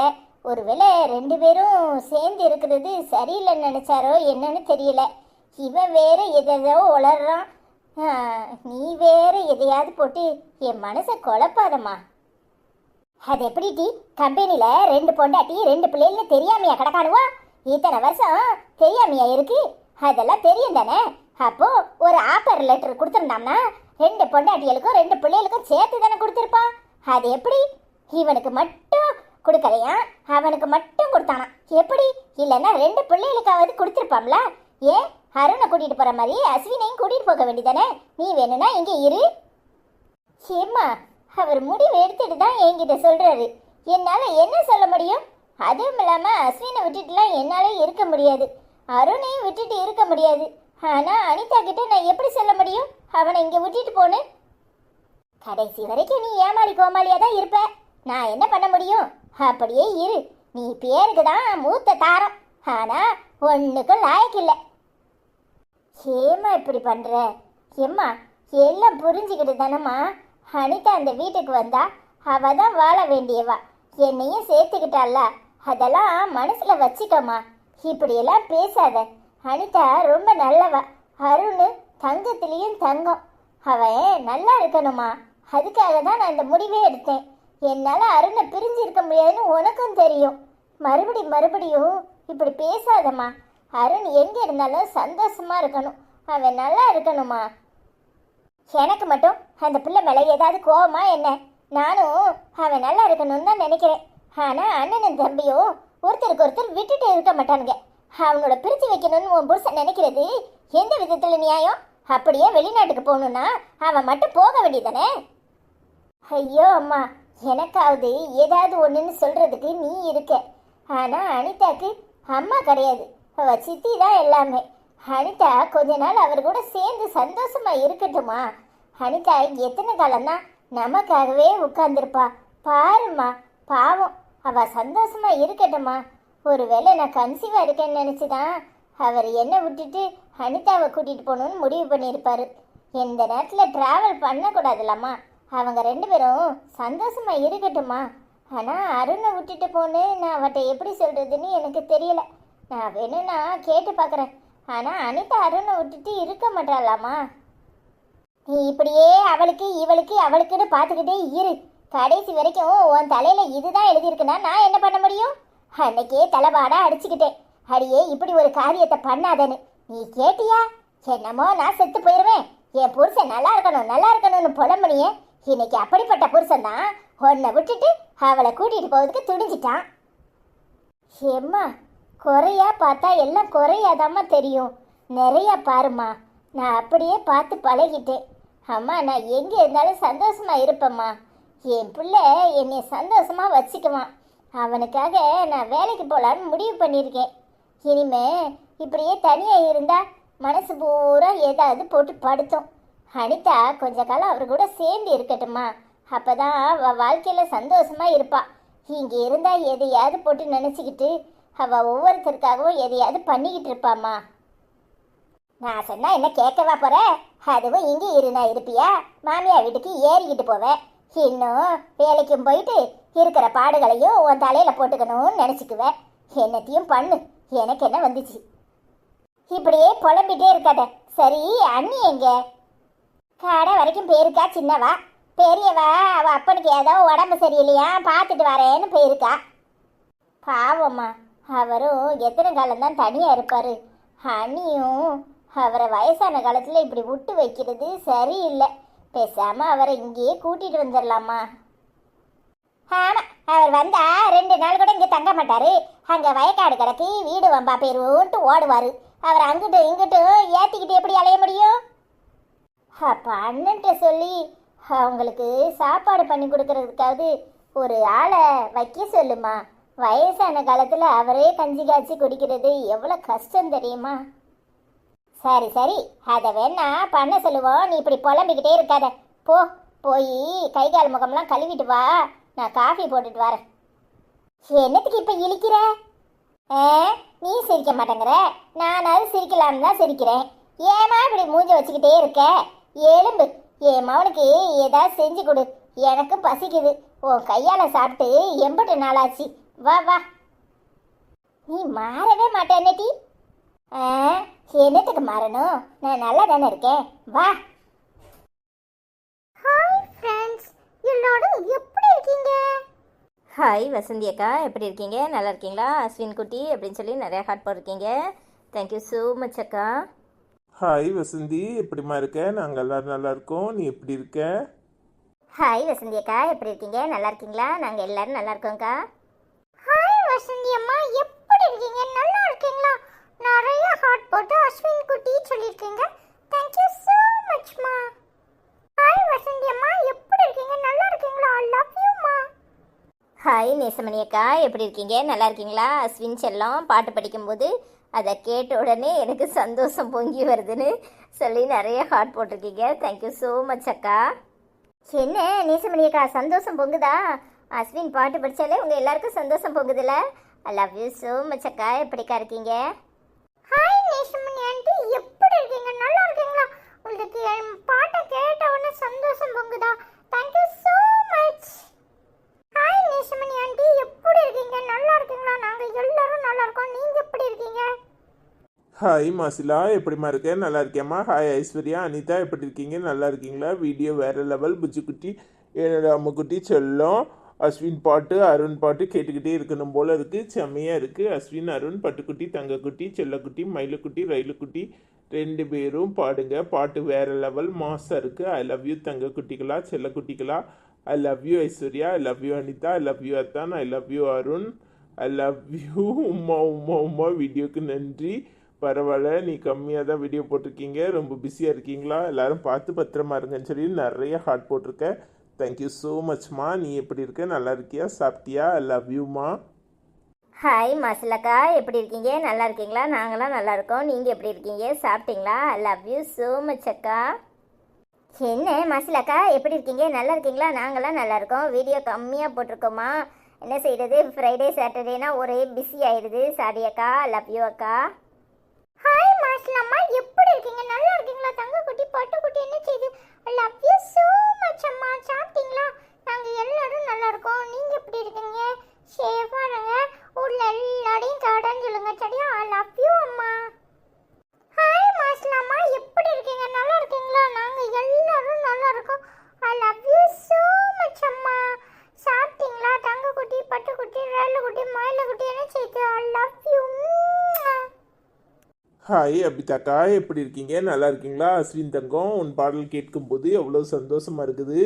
ஒருவேளை 2 பேரும் சேர்ந்து இருக்கிறது சரியில்லைன்னு நினைச்சாரோ என்னன்னு தெரியல. இவன் வேற எதோ உளறான். நீ வேற எதையாவது போட்டு என் மனசை குழப்பாதம்மா. அது எப்படி டி? கம்பெனியில 2 பொண்டாட்டி 2 பிள்ளைன்னு தெரியாமையா கிடக்கானுவா? இத்தனை வருஷம் தெரியாமையா இருக்கு? அதெல்லாம் தெரியும் தானே. அப்போ ஒரு ஆஃபர் லெட்டர் கொடுத்துருந்தாம்னா 2 பொண்டாட்டிகளுக்கும் 2 பிள்ளைகளுக்கும் சேர்த்து தானே கொடுத்துருப்பான். அது எப்படி? இவனுக்கு மட்டும் கொடுக்கலையா, அவனுக்கு மட்டும் கொடுத்தானா? எப்படி? இல்லைன்னா 2 பிள்ளைகளுக்காவது கொடுத்துருப்பாம்ல. ஏன் அருணை கூட்டிட்டு போற மாதிரி அஸ்வினையும் கூட்டிட்டு போக வேண்டியதானே? நீ வேணும்னா இங்கே இரு. ஏம்மா, அவர் முடிவு எடுத்துட்டு தான் என்கிட்ட சொல்றாரு. என்னால என்ன சொல்ல முடியும்? அதுவும் இல்லாம அஸ்வினை விட்டுட்டுலாம் என்னால இருக்க முடியாது, அருணையும் விட்டுட்டு இருக்க முடியாது. ஆனா அனிதா கிட்ட நான் எப்படி சொல்ல முடியும் அவனை இங்க விட்டுட்டு போன்னு? கடைசி வரைக்கும் நீ ஏமாளி கோமாளியா தான் இருப்ப. நான் என்ன பண்ண முடியும்? அப்படியே இரு. நீ பேருக்கு தான் மூத்த தாரம், ஆனா ஒண்ணுக்கும் லாயக்கு இல்லை. ஏம்மா இப்படி பண்ற? ஏம்மா, எல்லாம் புரிஞ்சுக்கிட்டு தானம்மா அனிதா அந்த வீட்டுக்கு வந்தா. அவ தான் வாழ வேண்டியவா, என்னையும் சேர்த்துக்கிட்டால. அதெல்லாம் மனசுல வச்சுக்கம்மா. இப்படியெல்லாம் பேசாத. அனிதா ரொம்ப நல்லவா. அருண் தங்கத்திலையும் தங்கம். அவன் நல்லா இருக்கணுமா. அதுக்காக தான் நான் இந்த முடிவே எடுத்தேன். என்னால் அருணை பிரிஞ்சு இருக்க முடியாதுன்னு உனக்கும் தெரியும். மறுபடியும் இப்படி பேசாதம்மா. அருண் எங்கே இருந்தாலும் சந்தோஷமா இருக்கணும், அவன் நல்லா இருக்கணுமா. எனக்கு மட்டும் அந்த பிள்ளை மேலே ஏதாவது கோவமா என்ன? நானும் அவன் நல்லா இருக்கணும்னு தான் நினைக்கிறேன். ஆனால் அண்ணனும் தம்பியும் ஒருத்தருக்கு ஒருத்தர் விட்டுட்டு இருக்க மாட்டானுங்க. அவனோட பிரித்து வைக்கணும்னு உன் புருஷன் நினைக்கிறது எந்த விதத்தில் நியாயம்? அப்படியே வெளிநாட்டுக்கு போகணுன்னா அவன் மட்டும் போக வேண்டியதானே? ஐயோ அம்மா, எனக்காவது ஏதாவது ஒன்றுன்னு சொல்கிறதுக்கு நீ இருக்க. ஆனால் அனிதாக்கு அம்மா கிடையாது, அவ சித்தி தான் எல்லாமே. அனிதா கொஞ்ச நாள் அவர் கூட சேர்ந்து சந்தோஷமா இருக்கட்டுமா. அனிதா எத்தனை காலம்தான் நமக்காகவே உட்கார்ந்துருப்பா. பாருமா, பாவம், அவ சந்தோஷமா இருக்கட்டுமா. ஒருவேளை நான் கன்சீவா இருக்கேன்னு நினைச்சுதான் அவர் என்னை விட்டுட்டு அனிதாவை கூட்டிட்டு போகணும்னு முடிவு பண்ணியிருப்பாரு. எந்த நேரத்தில் டிராவல் பண்ணக்கூடாதுல்லம்மா. அவங்க 2 பேரும் சந்தோஷமா இருக்கட்டுமா. ஆனால் அருணை விட்டுட்டு போன்னு நான் அவட்ட எப்படி சொல்றதுன்னு எனக்கு தெரியல. நான் வேணும்னா கேட்டு பார்க்குறேன். ஆனால் அனிதா அருணை விட்டுட்டு இருக்க மாட்டாளாமா. நீ இப்படியே அவளுக்கு இவளுக்கு அவளுக்குன்னு பார்த்துக்கிட்டே இரு. கடைசி வரைக்கும் உன் தலையில இதுதான் எழுதியிருக்குன்னா நான் என்ன பண்ண முடியும்? அன்னைக்கே தலைபாடா அடிச்சுக்கிட்டேன், அடியே இப்படி ஒரு காரியத்தை பண்ணாதன்னு. நீ கேட்டியா? என்னமோ நான் செத்து போயிடுவேன், என் புருஷன் நல்லா இருக்கணும்னு புலம்புனியே. இன்னைக்கு அப்படிப்பட்ட புருஷன் தான் உன்னை விட்டுட்டு அவளை கூட்டிட்டு போவதுக்கு துணிஞ்சிட்டான். ஏம்மா, குறையா பார்த்தா எல்லாம் குறையாதாம்மா தெரியும். நிறைய பாருமா. நான் அப்படியே பார்த்து பழகிட்டேன். அம்மா, நான் எங்கே இருந்தாலும் சந்தோஷமா இருப்பேம்மா. என் பிள்ளை என்னை சந்தோஷமா வச்சுக்குவான். அவனுக்காக நான் வேலைக்கு போகலான்னு முடிவு பண்ணியிருக்கேன். இனிமே இப்படியே தனியாக இருந்தா மனசு பூரா ஏதாவது போட்டு படுத்தும். அனிதா கொஞ்ச காலம் அவர் கூட சேர்ந்து இருக்கட்டுமா. அப்பதான் அவள் வாழ்க்கையில் சந்தோஷமா இருப்பா. இங்கே இருந்தால் எதையாவது போட்டு நினச்சிக்கிட்டு அவள் ஒவ்வொருத்தருக்காகவும் எதையாவது பண்ணிக்கிட்டு இருப்பாம்மா. நான் சொன்னா என்ன கேட்கவா போற? அதுவும் இங்கே இருந்தா இருப்பியா? மாமியார் வீட்டுக்கு ஏறிக்கிட்டு போவேன். இன்னும் வேலைக்கும் போயிட்டு இருக்கிற பாடுகளையும் உன் தலையில போட்டுக்கணும்னு நினச்சிக்குவேன். என்னத்தையும் பண்ணு, எனக்கு என்ன வந்துச்சு? இப்படியே புலம்பிட்டே இருக்காத. சரி, அண்ணி எங்க? கடை வரைக்கும் போயிருக்கா. சின்னவா. பெரியவா அவ அப்பனுக்கு ஏதோ உடம்பு சரியில்லையா, பார்த்துட்டு வரேன்னு போயிருக்கா. பாவம்மா, அவரும் எத்தனை காலம்தான் தனியாக இருப்பார். அண்ணியும் அவரை வயசான காலத்தில் இப்படி விட்டு வைக்கிறது சரியில்லை. பேசாமல் அவரை இங்கேயே கூட்டிகிட்டு வந்துடலாமா? ஆமாம், அவர் வந்தா 2 நாள் கூட இங்கே தங்க மாட்டார். அங்கே வயக்காடு கிடக்கு, வீடு வம்பா பேருன்ட்டு ஓடுவார். அவர் அங்கிட்டு இங்கிட்டு ஏற்றிக்கிட்டு எப்படி அலைய முடியும்? அப்போ அண்ணன்ட்ட சொல்லி அவங்களுக்கு சாப்பாடு பண்ணி கொடுக்கறதுக்காவது ஒரு ஆளை வைக்க சொல்லுமா. வயசான காலத்தில் அவரே கஞ்சி காய்ச்சி குடிக்கிறது எவ்வளோ கஷ்டம் தெரியுமா? சரி சரி, அதை வேணா பண்ண சொல்லுவோம். நீ இப்படி புலம்பிக்கிட்டே இருக்காத. போய் கை கால் முகம்லாம் கழுவிட்டு வா, நான் காஃபி போட்டுட்டு வரேன். என்னத்துக்கு இப்போ இழிக்கிற? நீ சிரிக்க மாட்டேங்கிற, நானாவது சிரிக்கலான்னு தான் சிரிக்கிறேன். ஏமா இப்படி மூஞ்ச வச்சுக்கிட்டே இருக்க? எலும்பு, என் மவனுக்கு ஏதாவது செஞ்சு கொடு, எனக்கும் பசிக்குது. உன் கையால் சாப்பிட்டு எம்பட்டு நாளாச்சு. வா வா. நீ மாறவே மாட்டேன்னடி. என்னத்துக்கு மாறணும்? நான் நல்லா தானே இருக்கேன். வா. ஹாய் ஃப்ரெண்ட்ஸ், எல்லாரும் எப்படி இருக்கீங்க? ஹாய் வசந்தி அக்கா, எப்படி இருக்கீங்க? நல்லா இருக்கீங்களா? அஸ்வின் குட்டி அப்படின்னு சொல்லி நிறையா ஹார்ட் போட்டிருக்கீங்க. தேங்க்யூ ஸோ மச் அக்கா. ஹாய் வசந்தி, எப்படிமா இருக்க? நாங்கள் எல்லாரும் நல்லா இருக்கோம். நீ எப்படி இருக்க? ஹாய் வசந்தி அக்கா, எப்படி இருக்கீங்க? நல்லா இருக்கீங்களா? நாங்கள் எல்லாரும் நல்லா இருக்கோம்க்கா. ஹாய் வசந்தி அம்மா, எப்படி இருக்கீங்க? நல்லா இருக்கீங்களா? நிறைய ஹார்ட் போட்டு அஸ்வின் குட்டி சொல்லியிருக்கீங்க. தேங்க்யூ ஸோ மச்மா. ஹாய் வசந்தி அம்மா, எப்படி இருக்கீங்க? நல்லா இருக்கீங்களா? ஐ லவ் யூமா. ஹாய் நேசமணி அக்கா, எப்படி இருக்கீங்க? நல்லா இருக்கீங்களா? அஸ்வின் செல்லம் பாட்டு படிக்கும்போது அதை கேட்ட உடனே எனக்கு சந்தோஷம் பொங்கி வருதுன்னு சொல்லி நிறைய ஹார்ட் போட்டிருக்கீங்க. தேங்க்யூ ஸோ மச் அக்கா. என்ன நேசமணி அக்கா, சந்தோஷம் பொங்குதா? அஸ்வின் பாட்டு படித்தாலே உங்கள் எல்லாருக்கும் சந்தோஷம் பொங்குதுல்ல? I love you so much அக்கா. எப்படிக்கா இருக்கீங்க? ஹாய் நேசமணி ஆண்டி, எப்படி இருக்கீங்க? நல்லா இருக்கீங்களா? உங்களுக்கு என் பாட்டை கேட்ட உடனே சந்தோஷம் பொங்குதா? Thank you so much. Hi Nesamani aunty, எப்படி இருக்கீங்க? நல்லா இருக்கீங்களா? நாங்கள் எல்லாரும் நல்லா இருக்கோம். நீங்கள் எப்படி இருக்கீங்க? ஹாய் மாசிலா, எப்படிமா இருக்க? நல்லா இருக்கேம்மா. ஹாய் ஐஸ்வர்யா, அனிதா, எப்படி இருக்கீங்க? நல்லா இருக்கீங்களா? வீடியோ வேறு லெவல். புஜ்ஜுக்குட்டி, என்னோட அம்முக்குட்டி செல்லம், அஸ்வின் பாட்டு அருண் பாட்டு கேட்டுக்கிட்டே இருக்கணும் போல் இருக்குது. செம்மையாக இருக்குது. அஸ்வின், அருண், பட்டுக்குட்டி, தங்கக்குட்டி, செல்லக்குட்டி, மயிலுக்குட்டி, ரயிலுக்குட்டி 2 பேரும் பாடுங்க. பாட்டு வேறு லெவல் மாசாக இருக்குது. ஐ லவ் யூ தங்கக்குட்டிகளா, செல்லக்குட்டிகளா. I love you Aishwarya, I love you Anitha, I love you அத்தான், I love you Arun, I love you Uma Uma Uma. வீடியோக்கு நன்றி. பரவாயில்ல, நீ கம்மியாக தான் வீடியோ போட்டிருக்கீங்க. ரொம்ப பிஸியாக இருக்கீங்களா? எல்லோரும் பார்த்து பத்திரமா இருங்கன்னு சொல்லி நிறைய ஹார்ட் போட்டிருக்க. தேங்க்யூ ஸோ மச்மா. நீ எப்படி இருக்க? நல்லா இருக்கியா? சாப்பிட்டியா? ஐ லவ் யூமா. ஹாய் மாசிலக்கா, எப்படி இருக்கீங்க? நல்லா இருக்கீங்களா? நாங்களாம் நல்லா இருக்கோம். நீங்கள் எப்படி இருக்கீங்க? சாப்பிட்டீங்களா? ஐ லவ் யூ ஸோ மச் அக்கா. என்ன மாசிலாக்கா, எப்படி இருக்கீங்க? நல்லா இருக்கீங்களா? நாங்களாம் நல்லா இருக்கோம். வீடியோ கம்மியாக போட்டிருக்கோமா? என்ன செய்கிறது? ஃப்ரைடே சாட்டர்டேனா ஒரே பிஸி ஆயிடுது. சாரி அக்கா. லவ் யூ அக்கா. ஹாய் மாசிலாம்மா, எப்படி இருக்கீங்க? நல்லா இருக்கீங்களா? தங்கக்குட்டி, பட்டுக்குட்டி என்ன செய்யுது? லவ் யூ ஸோ மச் அம்மா. சாப்பிட்டீங்களா? நாங்கள் எல்லாரும் நல்லா இருக்கோம். நீங்கள் எப்படி இருக்கீங்க? சேஃபாக இருங்க. ஊரில் எல்லாரையும் கடன் சொல்லுங்க, சரியா? லவ் யூ அம்மா. ஹாய் மாசிலாம்மா, எப்படி இருக்கீங்க? நல்லா இருக்கீங்களா? நாங்கள் எல்லாரும் நல்லா இருக்கோம். ஐ லவ் யூ ஸோ மச் அம்மா. சாப்பிட்டீங்களா? தங்கக்குட்டி, பட்டுக்குட்டி, ரயிலுக்குட்டி, மயிலுக்குட்டி என்ன செய்யுது? ஐ லவ் யூ. ஹாய் அபிதாக்கா, எப்படி இருக்கீங்க? நல்லா இருக்கீங்களா? அஸ்வின் தங்கம், உன் பாடல் கேட்கும்போது எவ்வளோ சந்தோஷமாக இருக்குது.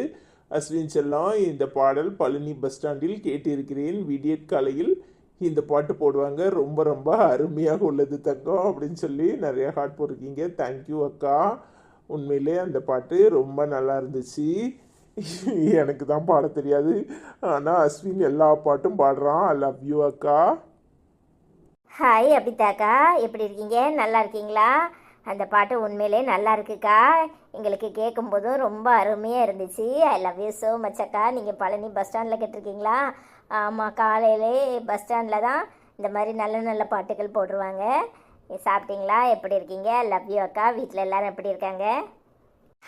அஸ்வின் செல்லம், இந்த பாடல் பழனி பஸ் ஸ்டாண்டில் கேட்டிருக்கிறேன். வீடியோ காலையில் இந்த பாட்டு போடுவாங்க. ரொம்ப ரொம்ப அருமையாக உள்ளது தங்கம் அப்படின்னு சொல்லி நிறைய ஹார்ட் போட்டிருக்கீங்க. தேங்க்யூ அக்கா. உண்மையிலே அந்த பாட்டு ரொம்ப நல்லா இருந்துச்சு. எனக்கு தான் பாட தெரியாது, ஆனால் அஸ்வின் எல்லா பாட்டும் பாடுறான். ஐ லவ் யூ அக்கா. ஹாய் அபிதாக்கா, எப்படி இருக்கீங்க? நல்லா இருக்கீங்களா? அந்த பாட்டு உண்மையிலே நல்லா இருக்குக்கா. எங்களுக்கு கேட்கும்போதும் ரொம்ப அருமையாக இருந்துச்சு. ஐ லவ் யூ ஸோ மச் அக்கா. நீங்கள் பழனி பஸ் ஸ்டாண்டில் கேட்டிருக்கீங்களா? ஆமாம், காலையிலே பஸ் ஸ்டாண்டில் தான் இந்த மாதிரி நல்ல நல்ல பாட்டுகள் போடுருவாங்க. சாப்பிட்டீங்களா? எப்படி இருக்கீங்க? லவ் யூ அக்கா. வீட்டில் எல்லாரும் எப்படி இருக்காங்க?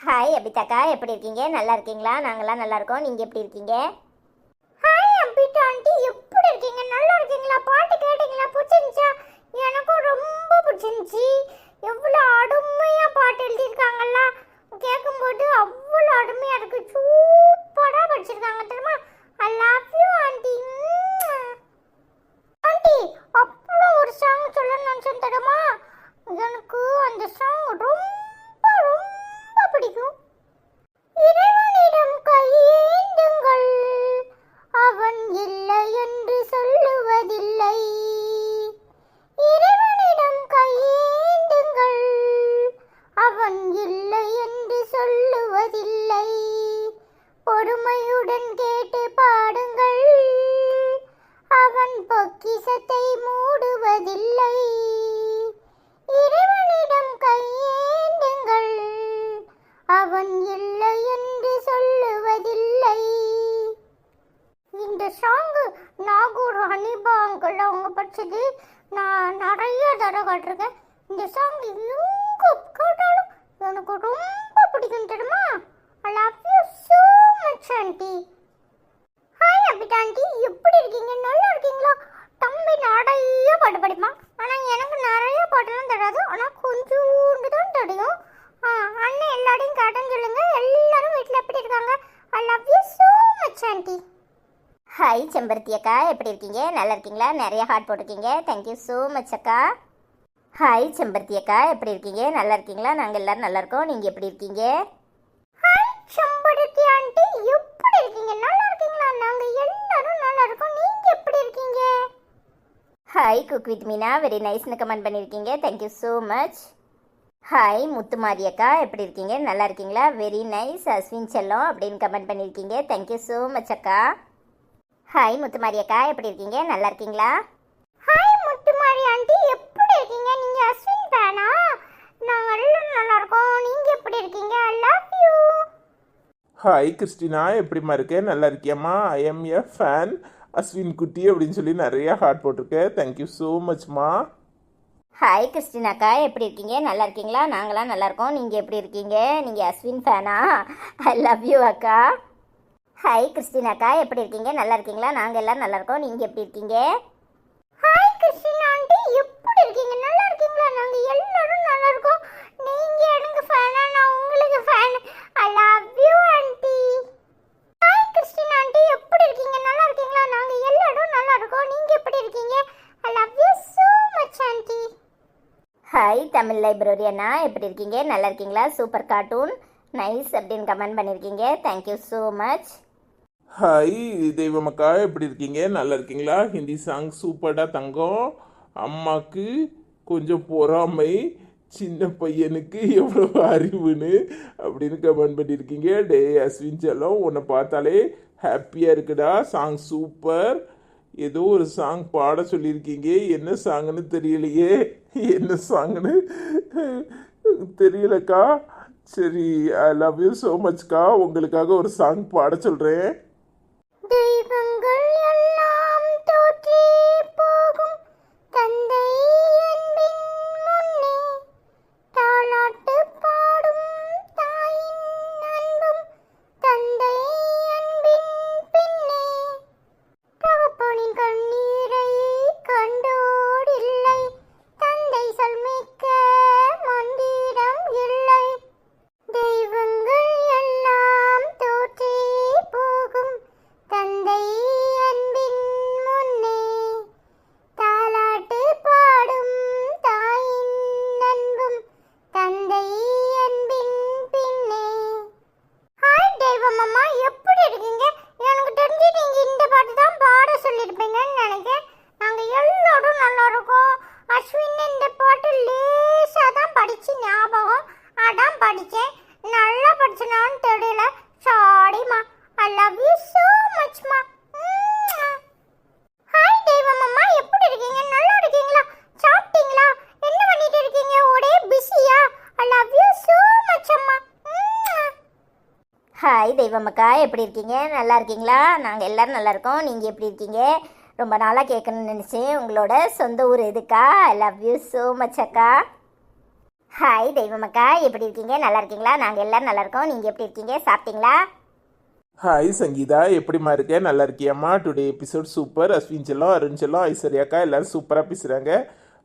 ஹாய் அபிதாக்கா, எப்படி இருக்கீங்க? நல்லா இருக்கீங்களா? நாங்களாம் நல்லா இருக்கோம். நீங்கள் எப்படி இருக்கீங்க? ஹாய் அபிதா ஆண்டி, எப்படி இருக்கீங்க? நல்லா இருக்கீங்களா? பாட்டு கேட்டீங்களா? பிடிச்சிருந்துச்சா? எனக்கும் ரொம்ப பிடிச்சிருந்துச்சி. எவ்வளோ அருமையாக பாட்டு எழுதியிருக்காங்கல்ல. கேட்கும்போது அவ்வளோ அருமையாக இருக்குது. சூப்பராக படிச்சிருக்காங்க தெரியுமா? ஐ லவ் யூ ஆண்டி. ஆண்டி, அப்புறம் ஒரு சாங் சொல்ல நினச்சேன் தெரியுமா? எனக்கு அந்த சாங் ரொம்ப ரொம்ப பிடிக்கும். இறைவனிடம் கையேந்துங்கள், அவன் இல்லை என்று சொல்லுவதில்லை. நான் நிறைய தடவை கேட்டிருக்கேன். இந்த சாங் எங்க கேட்டாலும் எனக்கு ரொம்ப பிடிக்கும் தெரியுமா. ஐ love you so much aunty. Hi Abitha aunty, எப்படி இருக்கீங்க? நல்லா இருக்கீங்களா? தம்பி நிறைய பாட்டு படிப்பான். ஆனால் எனக்கு நிறைய பாட்டுலாம் தெரியாது. ஆனால் கொஞ்சோண்டு தான் தெரியும். அண்ணன் எல்லாரையும் கேட்டேன்னு சொல்லுங்க. எல்லாரும் வீட்டில் எப்படி இருக்காங்க? ஐ love you so much aunty. Hi செம்பருத்தி அக்கா, எப்படி இருக்கீங்க? நல்லா இருக்கீங்களா? நிறைய ஹார்ட் போட்டிருக்கீங்க. தேங்க்யூ ஸோ மச் அக்கா. ஹாய் செம்பருத்தி அக்கா, எப்படி இருக்கீங்க? நல்லா இருக்கீங்களா? நாங்கள் எல்லோரும் நல்லா இருக்கோம். நீங்கள் எப்படி இருக்கீங்க? ஹாய் செம்பருத்தி ஆண்டி, எப்படி இருக்கீங்க? நல்லா இருக்கீங்களா? நாங்கள் எல்லாரும் நல்லா இருக்கோம். நீங்கள் எப்படி இருக்கீங்க? Hi cook with Meena, very நைஸ்னு கமெண்ட் பண்ணியிருக்கீங்க. Thank you so much. Hi Muthumari அக்கா, எப்படி இருக்கீங்க? நல்லா இருக்கீங்களா? Very nice. அஸ்வின் செல்லம் அப்படின்னு கமெண்ட் பண்ணியிருக்கீங்க. தேங்க்யூ ஸோ மச் அக்கா. ஹாய் முத்துமாரி அக்கா, எப்படி இருக்கீங்க? நல்லா இருக்கீங்களா? ஹாய் முத்துமாரி ஆண்டி, எப்படி இருக்கீங்க? நீங்கள் அஸ்வின் ஃபேனா? நாங்கள் எல்லாரும் நல்லா இருக்கோம். நீங்கள் எப்படி இருக்கீங்க? I love you. Hi Christina, எப்படிம்மா இருக்கேன்? நல்லா இருக்கியாம்மா? I am a fan Ashwin குட்டி அப்படின்னு சொல்லி நிறைய ஹார்ட் போட்டிருக்கேன். தேங்க்யூ ஸோ மச்மா. ஹாய் கிறிஸ்டின் அக்கா, எப்படி இருக்கீங்க? நல்லா இருக்கீங்களா? நாங்களாம் நல்லா இருக்கோம். நீங்கள் எப்படி இருக்கீங்க? நீங்கள் அஸ்வின் ஃபேனா? ஐ லவ் யூ அக்கா. ஹாய் கிறிஸ்டின் அக்கா, எப்படி இருக்கீங்க? நல்லா இருக்கீங்களா? நாங்கள் எல்லோரும் நல்லா இருக்கோம். நீங்கள் எப்படி இருக்கீங்க? ஹாய் கிறிஸ்டின் ஆண்டி, எப்படி இருக்கீங்க? நல்லா இருக்கீங்களா? நாங்கள் எல்லாரும் நல்லா இருக்கோம். நீங்கள் எனக்கு ஃபேனா? நான் உங்களுக்கு fan. I love you aunty. Hi Christian aunty, எப்படி இருக்கீங்க? நல்லா இருக்கீங்களா? நாங்கள் எல்லாரும் நல்லா இருக்கோம். நீங்கள் எப்படி இருக்கீங்க? I love you so much aunty. Hi Tamil library அண்ணா, எப்படி இருக்கீங்க? நல்லா இருக்கீங்களா? சூப்பர் கார்ட்டூன் நைஸ் அப்படின்னு கமெண்ட் பண்ணியிருக்கீங்க. Thank you so much. ஹாய் தெய்வமக்கா, எப்படி இருக்கீங்க? நல்லா இருக்கீங்களா? ஹிந்தி சாங் சூப்பர்டா தங்கம். அம்மாக்கு கொஞ்சம் பொறாமை, சின்ன பையனுக்கு எவ்வளோ அறிவுன்னு அப்படின்னு கமெண்ட் பண்ணியிருக்கீங்க. டே அஸ்வின் செல்லம், உன்னை பார்த்தாலே ஹாப்பியாக இருக்குடா. Song super. ஏதோ ஒரு சாங் பாட சொல்லியிருக்கீங்க. என்ன சாங்னு தெரியலையே. என்ன சாங்னு தெரியலக்கா. சரி, ஐ லவ் யூ ஸோ மச்க்கா. உங்களுக்காக ஒரு சாங் பாட சொல்கிறேன். தெய்வங்கள் எல்லாம் தோற்றே போகும் தந்தை அன்பின் முன்னே தாலாட்டு பாடும் தாயின் அன்பும் தந்தை அன்பின் பின்னே தகப்பனின் கண்ணீரை கண்டோடில்லை தந்தை சொல்மிக்க மந்திரம் இல்லை தெய்வங்கள் எல்லாம் தோற்றே போகும் தந்தை அன்பின் முன்னே தாலாட்டு பாடும் தாயின் அன்பும் தந்தை அன்பின் பின்னே. ஹாய் தெய்வம் அம்மா, எப்படி இருக்கீங்க? எனக்கு தெரிஞ்சு நீங்க இந்த பாட்டு தான் பாட சொல்லியிருப்பீங்கன்னு நினைக்கிறேன். நாங்க எல்லாரும் நல்லா இருக்கோம். அஸ்வின் இந்த பாட்டு லேசா தான் படிச்சு ஞாபகம், அதான் படிச்சேன். நல்லா படிச்சனான்னு தெரியல. சாரிம்மா. ஐ லவ் யூ so much மா. ஹாய் தெய்வம் அம்மா, எப்படி இருக்கீங்க? நல்லா இருக்கீங்களா? சாப்பிட்டீங்களா? என்ன பண்ணிட்டு இருக்கீங்க? ஒரே பிஸியா? ஐ லவ் யூ so much அம்மா. ஹாய் தெய்வமக்கா, எப்படி இருக்கீங்க? நல்லா இருக்கீங்களா? நாங்கள் எல்லோரும் நல்லா இருக்கோம். நீங்கள் எப்படி இருக்கீங்க? ரொம்ப நாளாக கேட்கணும்னு நினச்சேன். உங்களோட சொந்த ஊர் எதுக்கா? ஐ லவ் யூ ஸோ மச் அக்கா. ஹாய் தெய்வமக்கா, எப்படி இருக்கீங்க? நல்லா இருக்கீங்களா? நாங்கள் எல்லோரும் நல்லா இருக்கோம். நீங்கள் எப்படி இருக்கீங்க? சாப்பிட்டீங்களா? ஹாய் சங்கீதா, எப்படிம்மா இருக்கேன்? நல்லா இருக்கியாம்மா? Today episode super. அஸ்வின் செல்லம், அருண் செல்லம், ஐஸ்வர்யாக்கா எல்லாரும் சூப்பராக பேசுகிறாங்க.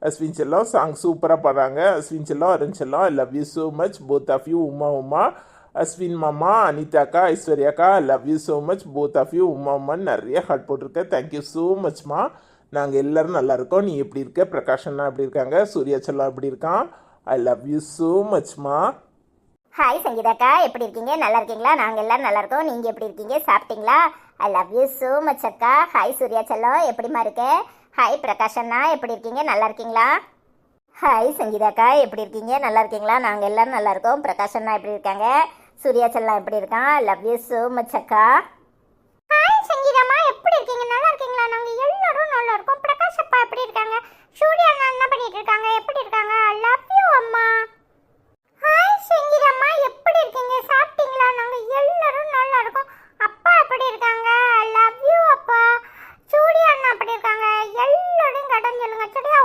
அஸ்வின் செல்லம் சாங் சூப்பராக பாடுறாங்க. அஸ்வின் செல்லம், அருண் செல்லம், I love you so much both of you. Uma Ashwin மாமா, அனிதாக்கா, ஐஸ்வர்யாக்கா, I love you so much both of you. உமான்னு நிறைய ஹார்ட் போட்டிருக்கேன். தேங்க்யூ ஸோ மச்மா. நாங்கள் எல்லோரும் நல்லா இருக்கோம். நீ எப்படி இருக்க? பிரகாஷன்னா எப்படி இருக்காங்க? சூர்யா செல்லம் எப்படி இருக்கான்? ஐ லவ் யூ ஸோ மச்மா. ஹாய் சங்கீதாக்கா, எப்படி இருக்கீங்க? நல்லா இருக்கீங்களா? நாங்கள் எல்லோரும் நல்லா இருக்கோம். நீங்கள் எப்படி இருக்கீங்க? சாப்பிட்டீங்களா? ஐ லவ் யூ ஸோ மச் அக்கா. ஹாய் சூர்யா செல்லம், எப்படிமா இருக்க? ஹாய் பிரகாஷ் அண்ணா, எப்படி இருக்கீங்க? நல்லா இருக்கீங்களா? ஹாய் சங்கீதாக்கா, எப்படி இருக்கீங்க? நல்லா இருக்கீங்களா? நாங்கள் எல்லோரும் நல்லா இருக்கோம். பிரகாஷ் அண்ணா எப்படி இருக்காங்க? சூர்யா செல்லம் எப்படி இருக்கான்? I love you so much அக்கா. ஹாய் சங்கீதம்மா, எப்படி இருக்கீங்க? நல்லா இருக்கீங்களா? நாங்க எல்லாரும் நல்லா இருக்கோம். பிரகாஷ் அப்பா எப்படி இருக்காங்க? சூர்யா அண்ணா என்ன பண்ணிட்டு இருக்காங்க? எப்படி இருக்காங்க? ஐ லவ் யூ அம்மா. ஹாய் சங்கீதம்மா, எப்படி இருக்கீங்க? சாப்பிட்டீங்களா? நாங்க எல்லாரும் நல்லா இருக்கோம். அப்பா எப்படி இருக்காங்க? ஐ லவ் யூ அப்பா. சூர்யா அண்ணா எப்படி இருக்காங்க? எல்லாரும் கடன் சொல்லுங்க. சரியா?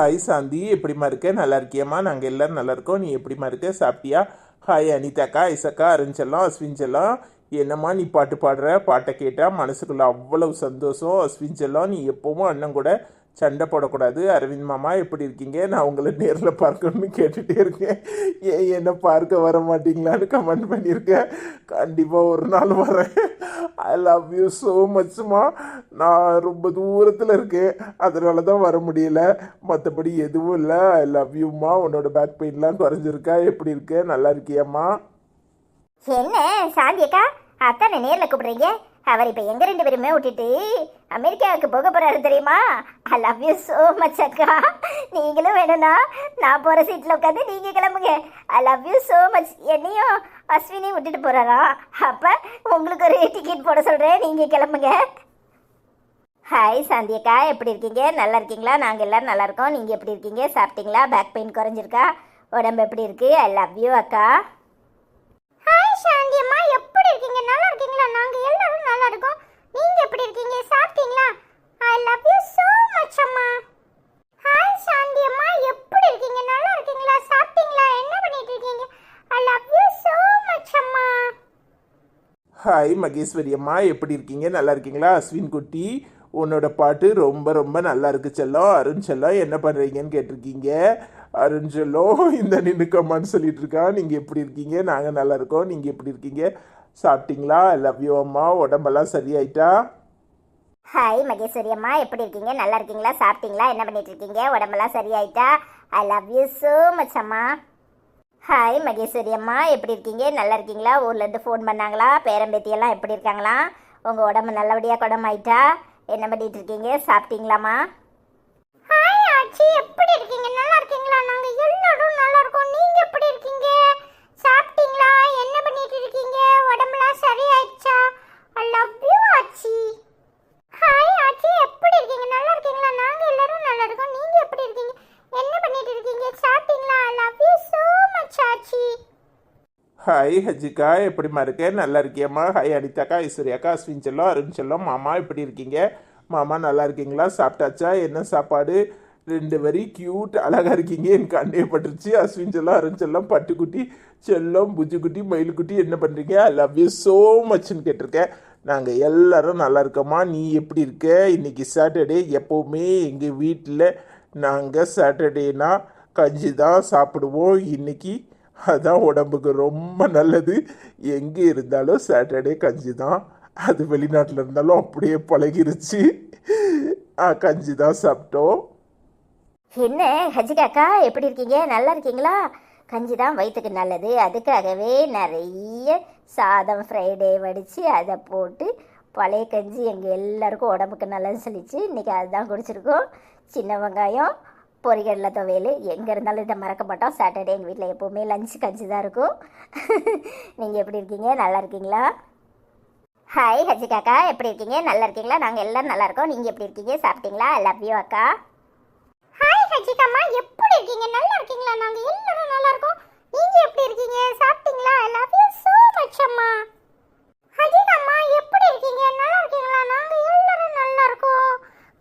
ஹாய் சாந்தி, எப்படிம்மா இருக்க? நல்லா இருக்கியம்மா? நாங்கள் எல்லாரும் நல்லா இருக்கோம். நீ எப்படிம்மா இருக்க? சாப்பிட்டியா? ஹாய் அனிதாக்கா, ஐசக்கா, அருஞ்செல்லாம், அஸ்வின்செல்லாம். என்னம்மா நீ பாட்டு பாடுற? பாட்டை கேட்டால் மனசுக்குள்ள அவ்வளவு சந்தோஷம். அஸ்வின்செல்லாம், நீ எப்பவும் அண்ணன் கூட சண்டை போடக்கூடாது. அரவிந்த் மாமா எப்படி இருக்கீங்க? நான் உங்களை நேரில் பார்க்கணும்னு கேட்டுகிட்டே இருக்கேன். ஏன் என்ன பார்க்க வர மாட்டீங்களான்னு கமெண்ட் பண்ணியிருக்கேன். கண்டிப்பாக ஒரு நாள் வரேன். ஐ லவ் யூ ஸோ மச்மா. நான் ரொம்ப தூரத்தில் இருக்கேன், அதனால தான் வர முடியல. மற்றபடி எதுவும் இல்லை. ஐ லவ் யூம்மா. உன்னோட பேக் பெயின்லாம் குறைஞ்சிருக்கா? எப்படி இருக்க? நல்லா இருக்கியாம்மா? என்ன சாந்தியக்கா, அத்தானை நேரில் கூப்பிடுறீங்க? அவர் இப்போ எங்க 2 பேருமே விட்டுட்டு அமெரிக்காவுக்கு போக போறாரு தெரியுமா? ஐ லவ் யூ ஸோ மச் அக்கா. நீங்களும் வேணும்னா நான் போகிற சீட்டில் உட்காந்து நீங்கள் கிளம்புங்க. ஐ லவ் யூ ஸோ மச். என்னையும் அஸ்வினையும் விட்டுட்டு போகிறாரா? அப்போ உங்களுக்கு ஒரு டிக்கெட் போட சொல்கிறேன், நீங்கள் கிளம்புங்க. ஹாய் சாந்தியக்கா, எப்படி இருக்கீங்க? நல்லா இருக்கீங்களா? நாங்கள் எல்லோரும் நல்லா இருக்கோம். நீங்கள் எப்படி இருக்கீங்க? சாப்பிட்டீங்களா? பேக் பெயின் குறைஞ்சிருக்கா? உடம்பு எப்படி இருக்கு? ஐ லவ் யூ அக்கா. ஹாய் சாந்தியம்மா, எப்படி இருக்கீங்க? நல்லா இருக்கீங்களா? நாங்கள் எல்லாரும் நல்லா இருக்கோம். நீங்கள் எப்படி இருக்கீங்க? சாப்பிட்டீங்களா? ஐ லவ் யூ ஸோ மச் அம்மா. ஹாய் சாந்தியம்மா, எப்படி இருக்கீங்க? நல்லா இருக்கீங்களா? சாப்பிட்டீங்களா? என்ன பண்ணிட்டு இருக்கீங்க? I love you so much அம்மா. ஹாய் மகேஸ்வரி அம்மா, எப்படி இருக்கீங்க? நல்லா இருக்கீங்களா? அஸ்வின் குட்டி, உன்னோட பாட்டு ரொம்ப ரொம்ப நல்லா இருக்கு செல்லம். அருண் செல்லம், என்ன பண்ணுறீங்கன்னு கேட்டிருக்கீங்க. அருண் செல்லம் இந்த நின்றுக்கம்மான்னு சொல்லிட்டு இருக்கான். நீங்கள் எப்படி இருக்கீங்க? நாங்கள் நல்லா இருக்கோம். நீங்கள் எப்படி இருக்கீங்க? சாப்பிட்டீங்களா? லவ் யூ அம்மா. உடம்பெல்லாம் சரியாயிட்டா? ஹாய் மகேஸ்வரி அம்மா, எப்படி இருக்கீங்க? நல்லா இருக்கீங்களா? சாப்பிட்டீங்களா? என்ன பண்ணிட்டு இருக்கீங்க? உடம்பெல்லாம் சரியாயிட்டா? I love you so much அம்மா. ஹாய் மகேஸ்வரி அம்மா, எப்படி இருக்கீங்க? நல்லா இருக்கீங்களா? ஊர்லேருந்து ஃபோன் பண்ணாங்களா? பேரம்பேத்தியெல்லாம் எப்படி இருக்காங்களா? உங்கள் உடம்பு நல்லபடியாக குணமாயிட்டா? என்ன பண்ணிட்டு இருக்கீங்க? சாப்பிட்டீங்களாம்மா? ஹாய் ஆச்சி, எப்படி இருக்கீங்க? நல்லா இருக்கீங்களா? நாங்கள் எல்லாரும் நல்லா இருக்கோம். நீங்கள் எப்படி இருக்கீங்க? சாப்பிட்டீங்களா? என்ன பண்ணிட்டு இருக்கீங்க? உடம்புலாம் சரியாயிடுச்சா? ஐ லவ் யூ ஆச்சி. ஹாய் ஆச்சி, எப்படி இருக்கீங்க? நல்லா இருக்கீங்களா? நாங்கள் எல்லாரும் நல்லா இருக்கோம். நீங்கள் எப்படி இருக்கீங்க? என்ன பண்ணிட்டு இருக்கீங்க? சாப்பிட்டீங்களா? ஐ love you so much Aachi. Hi Hajika, எப்படிம்மா இருக்கேன்? நல்லா இருக்கியம்மா? ஹாய் அனிதாக்கா, ஐஸ்வர்யாக்கா, அஸ்வின் செல்லம், அருண் செல்லம். மாமா எப்படி இருக்கீங்க? மாமா நல்லா இருக்கீங்களா? சாப்பிட்டாச்சா? என்ன சாப்பாடு? 2 வரி கியூட் அழகாக இருக்கீங்க. எனக்கு கண்ணே பட்டுருச்சு. அஸ்வின் செல்லம், அருண் செல்லம், பட்டுக்குட்டி செல்லம், புஜுக்குட்டி, மயிலுக்குட்டி, என்ன பண்ணுறீங்க? ஐ லவ் யூ ஸோ மச்னு கேட்டிருக்கேன். நாங்கள் எல்லாரும் நல்லா இருக்கோம்மா. நீ எப்படி இருக்க? இன்னைக்கு சாட்டர்டே. எப்போவுமே எங்கள் வீட்டில் நாங்கள் சாட்டர்டேனா கஞ்சி தான் சாப்பிடுவோம். இன்னைக்கு அதான் உடம்புக்கு ரொம்ப நல்லது. எங்கே இருந்தாலும் சாட்டர்டே கஞ்சி தான். அது வெளிநாட்டில் இருந்தாலும் அப்படியே பழகிருச்சு. கஞ்சி தான் சாப்பிட்டோம். என்ன ஹஜிகாக்கா, எப்படி இருக்கீங்க? நல்லா இருக்கீங்களா? கஞ்சி தான் வயிற்றுக்கு நல்லது. அதுக்காகவே நிறைய சாதம் ஃப்ரைடே வடித்து அதை போட்டு பழைய கஞ்சி எங்கள் எல்லாருக்கும் உடம்புக்கு நல்லதுன்னு சொல்லிச்சு. இன்றைக்கி அதுதான் குடிச்சிருக்கோம். சின்ன வெங்காயம், பொரிகடலை துவையல். எங்கே இருந்தாலும் இதை மறக்க மாட்டோம். சாட்டர்டே எங்கள் வீட்டில் எப்போவுமே லஞ்சு கஞ்சி தான் இருக்கும். நீங்கள் எப்படி இருக்கீங்க? நல்லா இருக்கீங்களா? ஹாய் ஹஜிகாக்கா, எப்படி இருக்கீங்க? நல்லா இருக்கீங்களா? நாங்கள் எல்லோரும் நல்லா இருக்கோம். நீங்கள் எப்படி இருக்கீங்க? சாப்பிட்டீங்களா? ஐ லவ் யூ அக்கா. ஹாய் ஹஜிகாம்மா, எப்படி இருக்கீங்க? நல்லா இருக்கீங்களா? நாங்கள் எல்லாரும் நல்லா இருக்கோம். நீங்கள் எப்படி இருக்கீங்க? சாப்பிட்டீங்களா? ஐ லவ் யூ ஸோ மச் அம்மா. ஹஜிகாம்மா, எப்படி இருக்கீங்க? நல்லா இருக்கீங்களா? நாங்கள் எல்லாரும் நல்லா இருக்கோம்.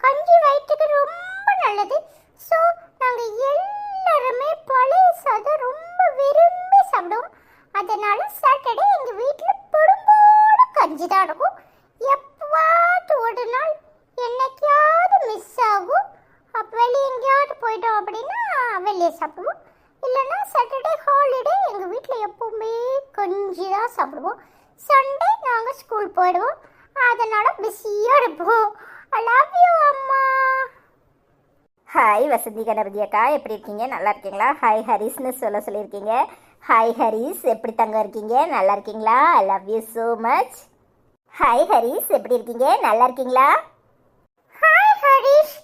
கஞ்சி வயிற்றுக்கு ரொம்ப நல்லது. ஸோ நாங்கள் எல்லாருமே பழைய சாதம் ரொம்ப விரும்பி சாப்பிடுவோம். அதனால சாட்டர்டே எங்கள் வீட்டில் பொடும்போட கஞ்சி தான் இருக்கும். எப்பவாவது ஒரு நாள் என்னைக்காவது மிஸ் ஆகும். அப்போ வெளியே எங்கேயாவது போயிட்டோம் அப்படின்னா வெளியே சாப்பிடுவோம். இல்லைன்னா சாட்டர்டே ஹாலிடே எங்கள் வீட்டில் எப்போவுமே கஞ்சி தான் சாப்பிடுவோம். சண்டே நாங்கள் ஸ்கூல் போயிடுவோம். அதனால பிஸியாக இருப்போம். ஐ லவ் யூ அம்மா. ஹாய் வசந்தி கணபதி அக்கா, எப்படி இருக்கீங்க? நல்லா இருக்கீங்களா? ஹாய் ஹரிஸ்னு சொல்லியிருக்கீங்க. ஹாய் ஹரிஸ், எப்படி தங்க இருக்கீங்க? நல்லா இருக்கீங்களா? I love you so much. Hi Haris, எப்படி இருக்கீங்க? நல்லா இருக்கீங்களா? ஹாய் ஹரிஷ்,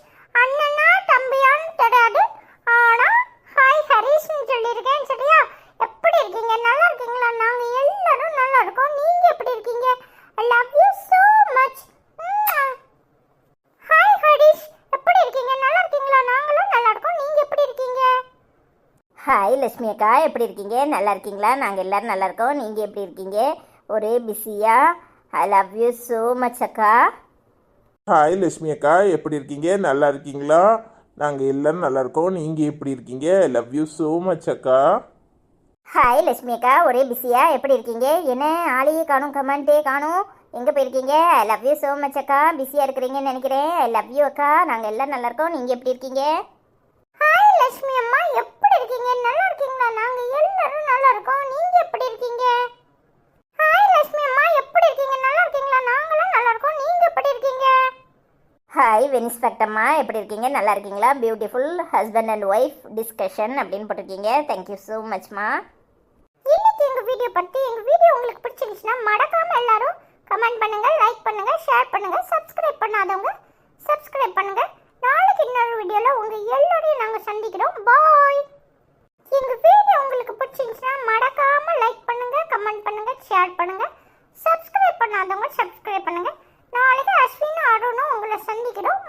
அண்ணனா தம்பியான்னு தெரியாது, ஆனால் ஹாய் ஹரிஷ்னு சொல்லியிருக்கேன். சரியா? எப்படி இருக்கீங்க? நல்லா இருக்கீங்களா? நாங்கள் எல்லாரும் நல்லா இருக்கோம். நீங்கள் எப்படி இருக்கீங்க? I love you so much. Hi Harish, எப்படி இருக்கீங்க? நல்லா இருக்கீங்களா? நாங்களும் நல்லா இருக்கோம். நீங்கள் எப்படி இருக்கீங்க? ஹாய் லட்சுமி அக்கா, எப்படி இருக்கீங்க? நல்லா இருக்கீங்களா? நாங்கள் எல்லோரும் நல்லா இருக்கோம். நீங்கள் எப்படி இருக்கீங்க? ஒரே பிஸியா? ஐ லவ் யூ ஸோ மச் அக்கா. ஹாய் லட்சுமி அக்கா, எப்படி இருக்கீங்க? நல்லா இருக்கீங்களா? நாங்கள் எல்லாரும் நல்லா இருக்கோம். நீங்கள் எப்படி இருக்கீங்க? லவ் யூ ஸோ மச் அக்கா. ஹாய் லட்சுமி அக்கா, ஒரே பிஸியா? எப்படி இருக்கீங்க? என்ன ஆளையே காணும், கமெண்ட்டே காணும், எங்கே போயிருக்கீங்க? ஐ லவ் யூ ஸோ மச் அக்கா. பிஸியாக இருக்கிறீங்கன்னு நினைக்கிறேன். ஐ லவ் யூ அக்கா. நாங்கள் எல்லாம் நல்லா இருக்கோம். நீங்கள் எப்படி இருக்கீங்க? ஹாய் லட்சுமி அம்மா, எப்படி இருக்கீங்க? நல்லா இருக்கீங்களா? நாங்கள் எல்லாரும் நல்லா இருக்கோம். நீங்கள் எப்படி இருக்கீங்க? ஹாய் லட்சுமி அம்மா, எப்படி இருக்கீங்க? நல்லா இருக்கீங்களா? நாங்களும் நல்லா இருக்கோம். நீங்கள் எப்படி இருக்கீங்க? ஹாய் வெனிஸ்பெக்டம்மா, எப்படி இருக்கீங்க? நல்லா இருக்கீங்களா? Beautiful husband and wife discussion அப்படின்னு போட்டிருக்கீங்க. தேங்க்யூ ஸோ மச்மா. இன்னைக்கு எங்கள் வீடியோ உங்களுக்கு பிடிச்சிருந்துச்சுன்னா மறக்காம எல்லாரும் கமெண்ட் பண்ணுங்க, லைக் பண்ணுங்க, ஷேர் பண்ணுங்க, சப்ஸ்கிரைப் பண்ணாதவங்க சப்ஸ்கிரைப் பண்ணுங்க. நாளைக்கு இன்னொரு வீடியோல உங்க எல்லாரையும் நாங்க சந்திக்கிறோம். பாய். எங்க வீடியோ உங்களுக்கு பிடிச்சிருந்துச்சுன்னா மறக்காம லைக் பண்ணுங்க, கமெண்ட் பண்ணுங்க, ஷேர் பண்ணுங்க, சப்ஸ்கிரைப் பண்ணாதவங்க சப்ஸ்கிரைப் பண்ணுங்க. நாளைக்கு அஸ்வின் அருணும் உங்களை சந்திக்கிறோம்.